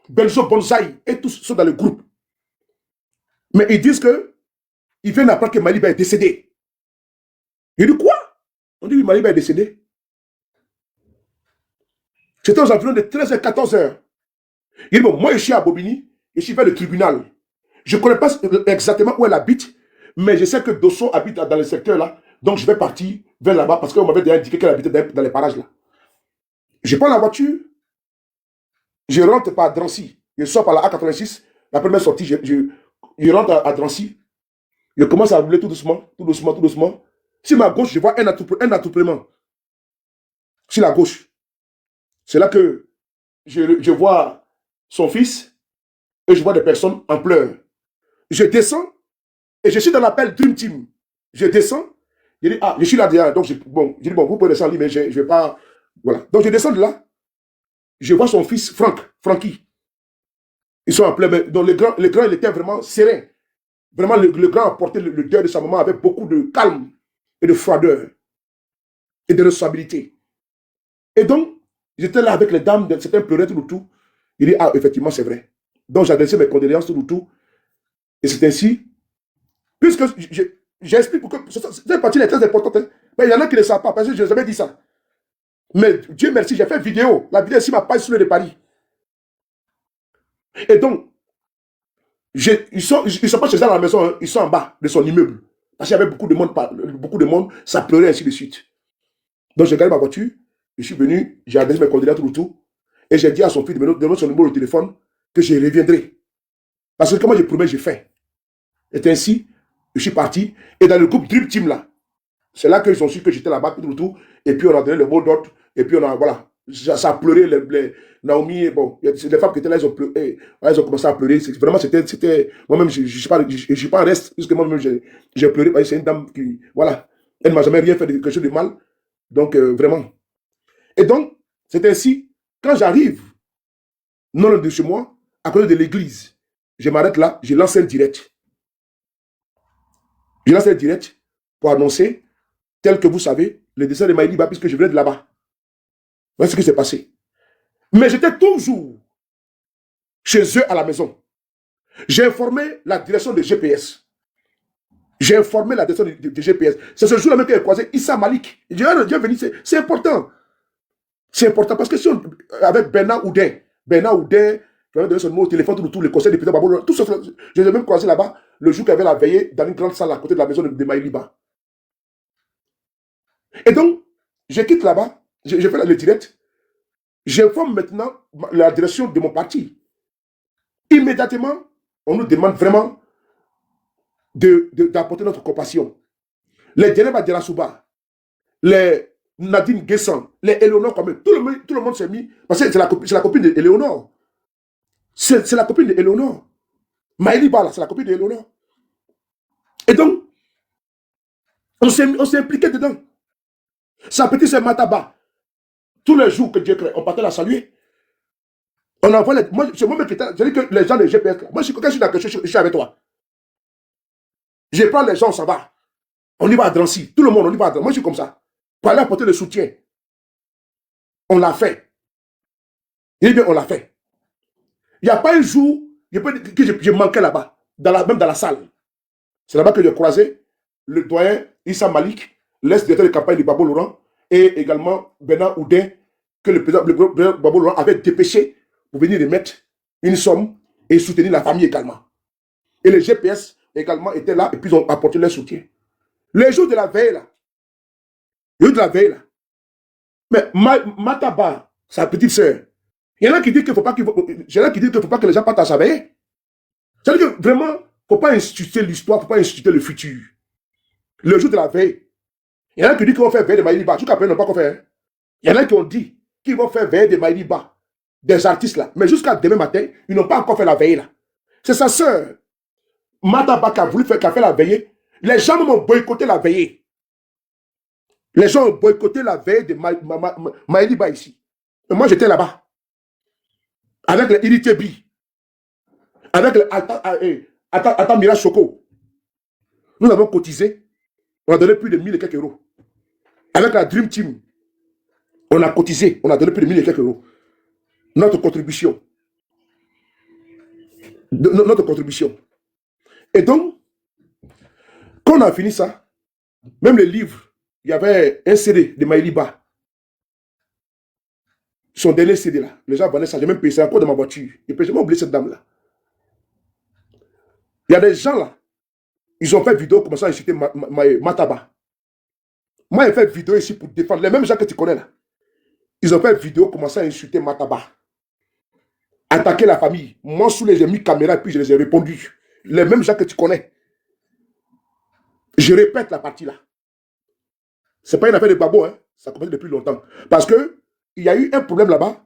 S2: Benzo Bonsaï, et tous sont dans le groupe. Mais ils disent que ils viennent apprendre que Maëliba est décédé. Il dit quoi? On dit que Maëliba est décédé. C'était aux environs de 13h, 14h. Il dit bon, moi je suis à Bobigny, je suis vers le tribunal. Je ne connais pas exactement où elle habite, mais je sais que Dosso habite dans le secteur là, donc je vais partir vers là-bas parce qu'on m'avait déjà indiqué qu'elle habitait dans les parages là. Je prends la voiture, je rentre par Drancy, je sors par la A86, la première sortie, je rentre à Drancy, je commence à rouler tout doucement, tout doucement, tout doucement. Sur ma gauche, je vois un attroupement. Sur la gauche. C'est là que je vois son fils et je vois des personnes en pleurs. Je descends et je suis dans l'appel Dream Team. Je descends, je dis, ah, je suis là derrière. Donc, je dis, bon, vous pouvez descendre, mais je ne vais pas. Voilà. Donc, je descends de là. Je vois son fils, Francky. Ils sont en pleurs. Donc, le grand, il était vraiment serein. Vraiment, le grand a porté le deuil de sa maman avec beaucoup de calme et de froideur et de responsabilité. Et donc, j'étais là avec les dames, certains pleuraient tout. Il dit, ah, effectivement, c'est vrai. Donc, j'ai adressé mes condoléances tout. Et c'est ainsi, puisque j'explique pourquoi cette partie est très importante. Hein. Mais il y en a qui ne savent pas, parce que je n'ai jamais dit ça. Mais Dieu merci, j'ai fait une vidéo. La vidéo est sur ma page sur de Paris. Et donc, ils sont pas chez eux dans la maison, hein, ils sont en bas de son immeuble. Parce qu'il y avait beaucoup de monde, ça pleurait ainsi de suite. Donc, j'ai gardé ma voiture, je suis venu, j'ai adressé mes condoléances tout. Et j'ai dit à son fils de me donner son numéro de téléphone que je reviendrai. Parce que comment je promets, j'ai fait. Et ainsi, je suis parti. Et dans le groupe Dream Team là, c'est là qu'ils ont su que j'étais là-bas, tout. Et puis on a donné le mot d'ordre. Et puis on a, voilà. ça a pleuré, Naomi, bon, il y a des femmes qui étaient là, elles ont commencé à pleurer. Vraiment, c'était, moi-même, je ne suis pas en reste, puisque moi-même, j'ai pleuré. C'est une dame qui, voilà, elle ne m'a jamais rien fait de quelque chose de mal. Donc, vraiment. Et donc, c'est ainsi, quand j'arrive, non loin de chez moi, à côté de l'église, je m'arrête là, je lance un direct. Je lance un direct pour annoncer, tel que vous savez, le décès de Maïliba, puisque je venais de là-bas. Voilà ce qui s'est passé. Mais j'étais toujours chez eux à la maison. J'ai informé la direction de GPS. J'ai informé la direction de GPS. C'est ce jour-là même que j'ai croisé Issa Malik. Je viens venir, c'est important. C'est important parce que si on, avec Bernard Oudin, je vais donner son numéro au téléphone, tous les conseils des présidents Babou, tout ça, je les ai même croisé là-bas le jour qu'il y avait la veillée dans une grande salle à côté de la maison de Maïliba. Et donc, je quitte là-bas, je fais le direct, j'informe maintenant la direction de mon parti. Immédiatement, on nous demande vraiment d'apporter notre compassion. Les Djeneba Djerasouba, les Nadine Guessan, les Éléonore, quand même, tout le monde s'est mis, parce que c'est la copine d'Éléonore. C'est la copine d'Éléonore. Maïliba, là, c'est la copine d'Éléonore. Et donc, on s'est impliqué dedans. Sa petite sœur Mataba, tous les jours que Dieu crée, on partait la saluer. On envoie les. Moi, c'est moi-même qui j'ai dit que les gens de GPS, là, moi, quand je suis dans quelque chose, je suis avec toi. Je prends les gens, ça va. On y va à Drancy. Tout le monde, on y va à Drancy. Moi, je suis comme ça. Pour aller apporter le soutien. On l'a fait. Et bien, on l'a fait. Il n'y a pas un jour que je manquais là-bas, même dans la salle. C'est là-bas que j'ai croisé le doyen Issa Malik, l'ex-directeur de campagne de Babou Laurent, et également Bernard Oudin, que le président Babou Laurent avait dépêché pour venir remettre une somme et soutenir la famille également. Et les GPS également étaient là et puis ils ont apporté leur soutien. Les jours de la veille là, mais Mataba, sa petite sœur, il y en a qui disent qu'il ne faut pas que les gens partent à sa veille. C'est-à-dire que vraiment, il ne faut pas instituer l'histoire, il ne faut pas instituer le futur. Le jour de la veille, il y en a qui disent qu'ils vont faire veille de Maïliba. Jusqu'à présent, ils n'ont pas encore fait. Il y en a qui ont dit qu'ils vont faire veille de Maïliba. Des artistes là. Mais jusqu'à demain matin, ils n'ont pas encore fait la veille là. C'est sa sœur, Mataba, qui a fait la veillée. Les gens m'ont boycotté la veillée. Les gens ont boycotté la veille de Maïliba ici. Et moi, j'étais là-bas. Avec le Iritebi. Avec le Atamira Choco. Nous avons cotisé. On a donné plus de 1000 et quelques euros. Avec la Dream Team, on a cotisé. On a donné plus de 1000 et quelques euros. Notre contribution. Notre contribution. Et donc, quand on a fini ça, même les livres, il y avait un CD de Maïliba. Son dernier CD là. Les gens vendaient ça. J'ai même payé ça encore dans ma voiture. Et puis j'ai même oublié cette dame là. Il y a des gens là. Ils ont fait vidéo commençant à insulter Mataba. Moi, j'ai fait vidéo ici pour défendre. Les mêmes gens que tu connais là. Ils ont fait vidéo commençant à insulter Mataba. Attaquer la famille. Moi, sous les j'ai mis caméra et puis je les ai répondu. Les mêmes gens que tu connais. Je répète la partie là. Ce n'est pas une affaire de babo, hein. Ça commence depuis longtemps. Parce que il y a eu un problème là-bas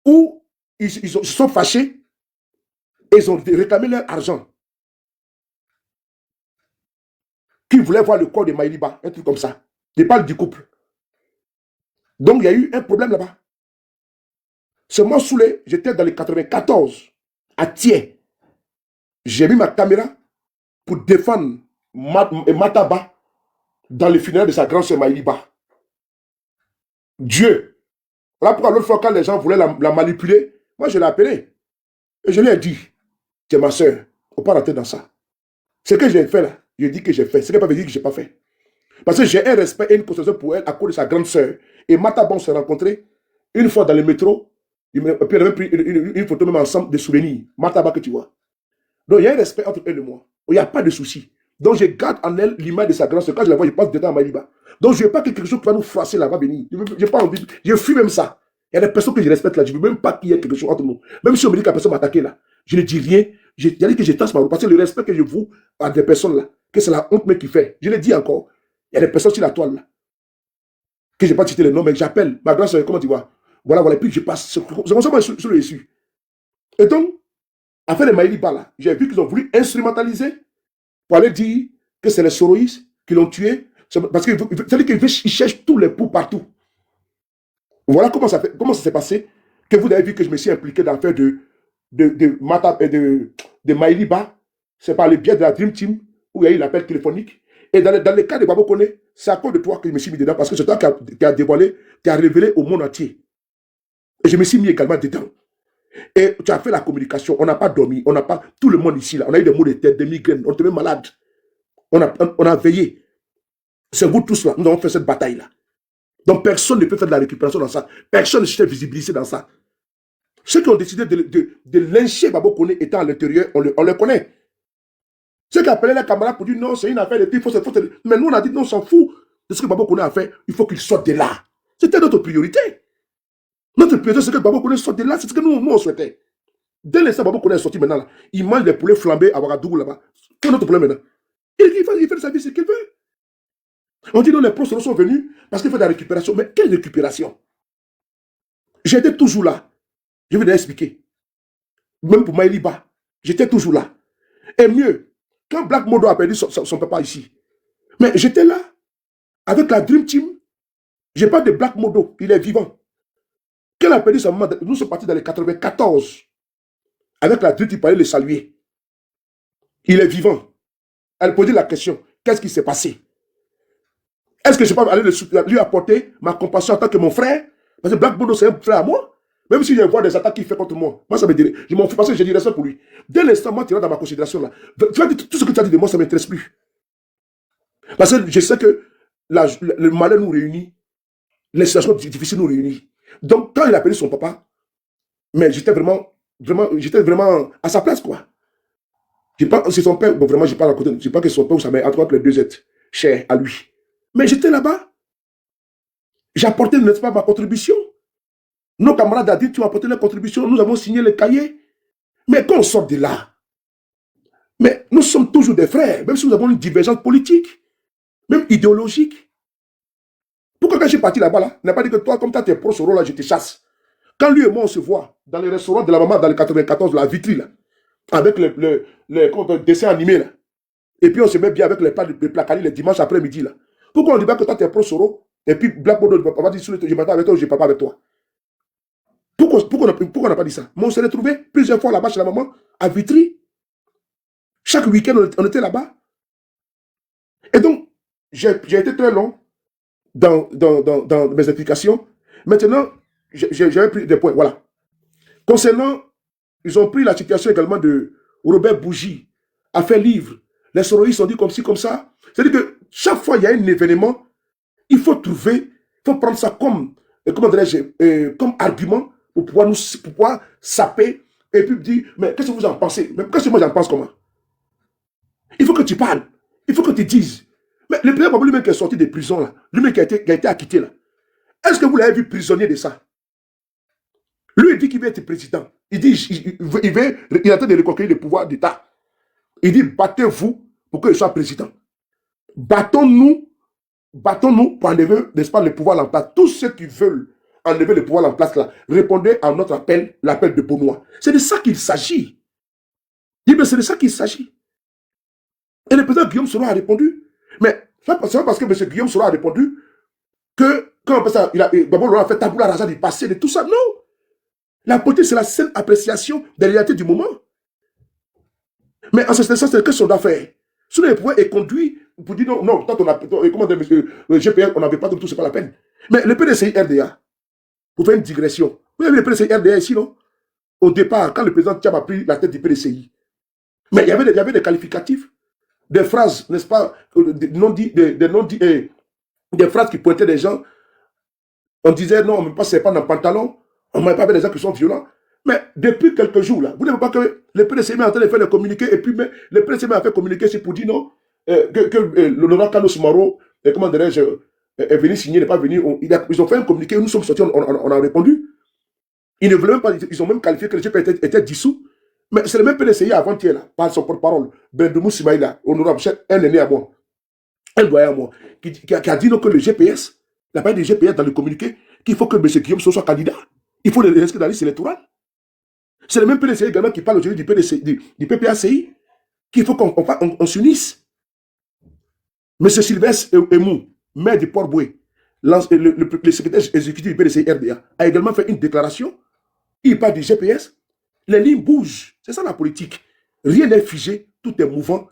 S2: où ils se sont fâchés et ils ont réclamé leur argent. Qui voulait voir le corps de Maïliba, un truc comme ça. Je parle du couple. Donc il y a eu un problème là-bas. C'est moi Soulé, j'étais dans les 94 à Thiers. J'ai mis ma caméra pour défendre Mataba dans le funérailles de sa grand-sœur Maïliba. Dieu. Là pourquoi l'autre fois quand les gens voulaient la manipuler, moi je l'ai appelé. Et je lui ai dit, c'est ma soeur, il ne faut pas rentrer dans ça. Ce que j'ai fait là, je dis que j'ai fait. Ce qu'elle peut dire que je n'ai pas fait. Parce que j'ai un respect et une considération pour elle à cause de sa grande soeur. Et Mataba, on s'est rencontrés une fois dans le métro. Et puis elle a même pris une photo même ensemble de souvenirs. Mataba que tu vois. Donc il y a un respect entre elle et moi. Il n'y a pas de souci. Donc je garde en elle l'image de sa grande soeur. Quand je la vois, je passe dedans à Maïliba. Donc je ne veux pas que quelque chose qui va nous froisser là, va venir. Je n'ai pas envie. Je fuis même ça. Il y a des personnes que je respecte là. Je ne veux même pas qu'il y ait quelque chose entre nous. Même si on me dit que la personne m'a attaqué là, je ne dis rien. Je dis que je tasse ma roue. Parce que le respect que je voue à des personnes là, que c'est la honte mais qui fait. Je le dis encore. Il y a des personnes sur la toile là. Que je n'ai pas cité les noms, mais j'appelle. Ma grande soeur, comment tu vois? Voilà, voilà, et puis je passe. C'est comme ça que je l'ai su. Et donc, afin de Maïliba, là, j'ai vu qu'ils ont voulu instrumentaliser pour aller dire que c'est les soroïstes qui l'ont tué. Parce que c'est-à-dire qu'ils cherchent tous les poux partout. Voilà comment ça s'est passé, que vous avez vu que je me suis impliqué dans l'affaire de Maïliba. C'est par le biais de la Dream Team, où il y a eu l'appel téléphonique. Et dans le cas de Babo Kone, c'est à cause de toi que je me suis mis dedans, parce que c'est toi qui a dévoilé, qui a révélé au monde entier. Et je me suis mis également dedans. Et tu as fait la communication, on n'a pas dormi, on n'a pas, tout le monde ici, là, on a eu des maux de tête, des migraines, on était même malade. On a veillé. C'est vous tous là, nous avons fait cette bataille-là. Donc personne ne peut faire de la récupération dans ça. Personne ne se fait visibiliser dans ça. Ceux qui ont décidé de lyncher Babo Kone étant à l'intérieur, on le connaît. Ceux qui appelaient les camarades pour dire non, c'est une affaire de type, mais nous on a dit non, on s'en fout de ce que Babo Kone a fait, il faut qu'il sorte de là. C'était notre priorité. Notre priorité, c'est que Babo Kone sorte de là, c'est ce que nous on souhaitait. Dès l'instant Babo Kone est sorti maintenant, là, il mange des poulets flambés à Ouagadougou là-bas. Quel est notre problème maintenant? Il fait de sa vie ce qu'il veut. On dit non, les pros sont venus parce qu'il fait de la récupération. Mais quelle récupération? J'étais toujours là. Je vais l'expliquer. Même pour Maïliba, j'étais toujours là. Et mieux, quand Black Modo a perdu son papa ici, mais j'étais là, avec la Dream Team, je parle de Black Modo, il est vivant. Quand il a perdu son maman, nous sommes partis dans les 94, avec la Dream Team pour aller le saluer. Il est vivant. Elle posait la question, qu'est-ce qui s'est passé? Est-ce que je peux aller lui apporter ma compassion en tant que mon frère? Parce que Black Modo, c'est un frère à moi. Même si je vois des attaques qu'il fait contre moi, moi ça me dirait, je m'en fous parce que je dirais ça pour lui. Dès l'instant, moi, tu es dans ma considération là. Tu vas dire tout ce que tu as dit de moi, ça ne m'intéresse plus. Parce que je sais que le malheur nous réunit, les situations difficiles nous réunissent. Donc, quand il a perdu son papa, mais j'étais vraiment à sa place, quoi. C'est son père, bon, vraiment, je parle à côté, je ne sais pas que son père ou sa mère, entre autres, les deux êtres chers à lui. Mais j'étais là-bas. J'apportais, n'est-ce pas, ma contribution. Nos camarades ont dit, tu as apporté la contribution, nous avons signé les cahiers. Mais quand on sort de là, mais nous sommes toujours des frères, même si nous avons une divergence politique, même idéologique. Pourquoi quand je suis parti là-bas, là, il n'a pas dit que toi, comme tu as tes proches là, je te chasse. Quand lui et moi, on se voit dans les restaurants de la maman, dans le 94, la vitrine, là, avec le dessin animé, là, et puis on se met bien avec les placardis les dimanches après-midi, là. Pourquoi on ne dit pas que toi, tu es proche et puis Black Modo, papa dit, je m'attends avec toi, je ne parle pas avec toi. Pourquoi on n'a pas dit ça? Moi, on s'est retrouvé plusieurs fois là-bas chez la maman, à Vitry. Chaque week-end, on était là-bas. Et donc, j'ai été très long dans mes explications. Maintenant, j'avais pris des points. Voilà. Concernant, ils ont pris la situation également de Robert Bougie, a fait livre. Les soroïstes ont dit comme ci, comme ça. C'est-à-dire que chaque fois, il y a un événement, il faut trouver, il faut prendre ça comme argument pour pouvoir saper et puis dire, mais qu'est-ce que vous en pensez? Mais qu'est-ce que moi j'en pense comment? Il faut que tu parles. Il faut que tu dises. Mais le président lui-même qui est sorti de prison, là, lui-même qui a été acquitté, là, est-ce que vous l'avez vu prisonnier de ça? Lui, il dit qu'il veut être président. Il dit, il est en train de reconquérir le pouvoir d'État. Il dit, battez-vous pour qu'il soit président. Battons-nous pour enlever, n'est-ce pas, le pouvoir en place. Tous ceux qui veulent enlever le pouvoir en place, là, répondez à notre appel, l'appel de Benoît. C'est de ça qu'il s'agit. Il dit, mais c'est de ça qu'il s'agit. Et le président Guillaume Soro a répondu. Mais c'est pas parce que M. Guillaume Soro a répondu que, quand on fait ça, Babo Laurent a fait tabula rasa du passé, de tout ça. Non. La politique, c'est la seule appréciation des réalités du moment. Mais en ce sens, c'est que son affaire. Si le pouvoir est conduit pour dire non, tant on a, comment dire, le GPR, on n'avait pas de tout, c'est pas la peine. Mais le PDCI RDA, pour faire une digression, vous avez le PDCI RDA ici, non? Au départ, quand le président Thiam a pris la tête du PDCI, mais il y avait des qualificatifs, des phrases, n'est-ce pas, des phrases qui pointaient des gens. On disait non, on ne met pas ses pas dans le pantalon, on ne met pas avec des gens qui sont violents. Mais depuis quelques jours, là, vous n'avez pas que le PDCM est en train de faire le communiqué, et puis mais, le PDCM a fait communiquer, c'est pour dire non, que l'honorable Carlos Maro, comment dirais-je, est venu signer, n'est pas venu. Ils ont fait un communiqué, nous sommes sortis, on a répondu. Ils ne voulaient même pas, ils ont même qualifié que le GP était dissous. Mais c'est le même PDCI avant-hier, là, par son porte-parole, Bendoumou Simaïla, honorable chef, un aîné à moi, un doyen à moi, qui a dit non, que le GPS, la parole du GPS dans le communiqué, qu'il faut que M. Guillaume soit candidat. Il faut les inscrire dans la liste électorale. C'est le même PDC également qui parle aujourd'hui du PPACI, qu'il faut qu'on s'unisse. M. Sylvestre Emou, maire du Port-Boué, le secrétaire exécutif du PDC RDA, a également fait une déclaration. Il parle du GPS. Les lignes bougent. C'est ça la politique. Rien n'est figé, tout est mouvant.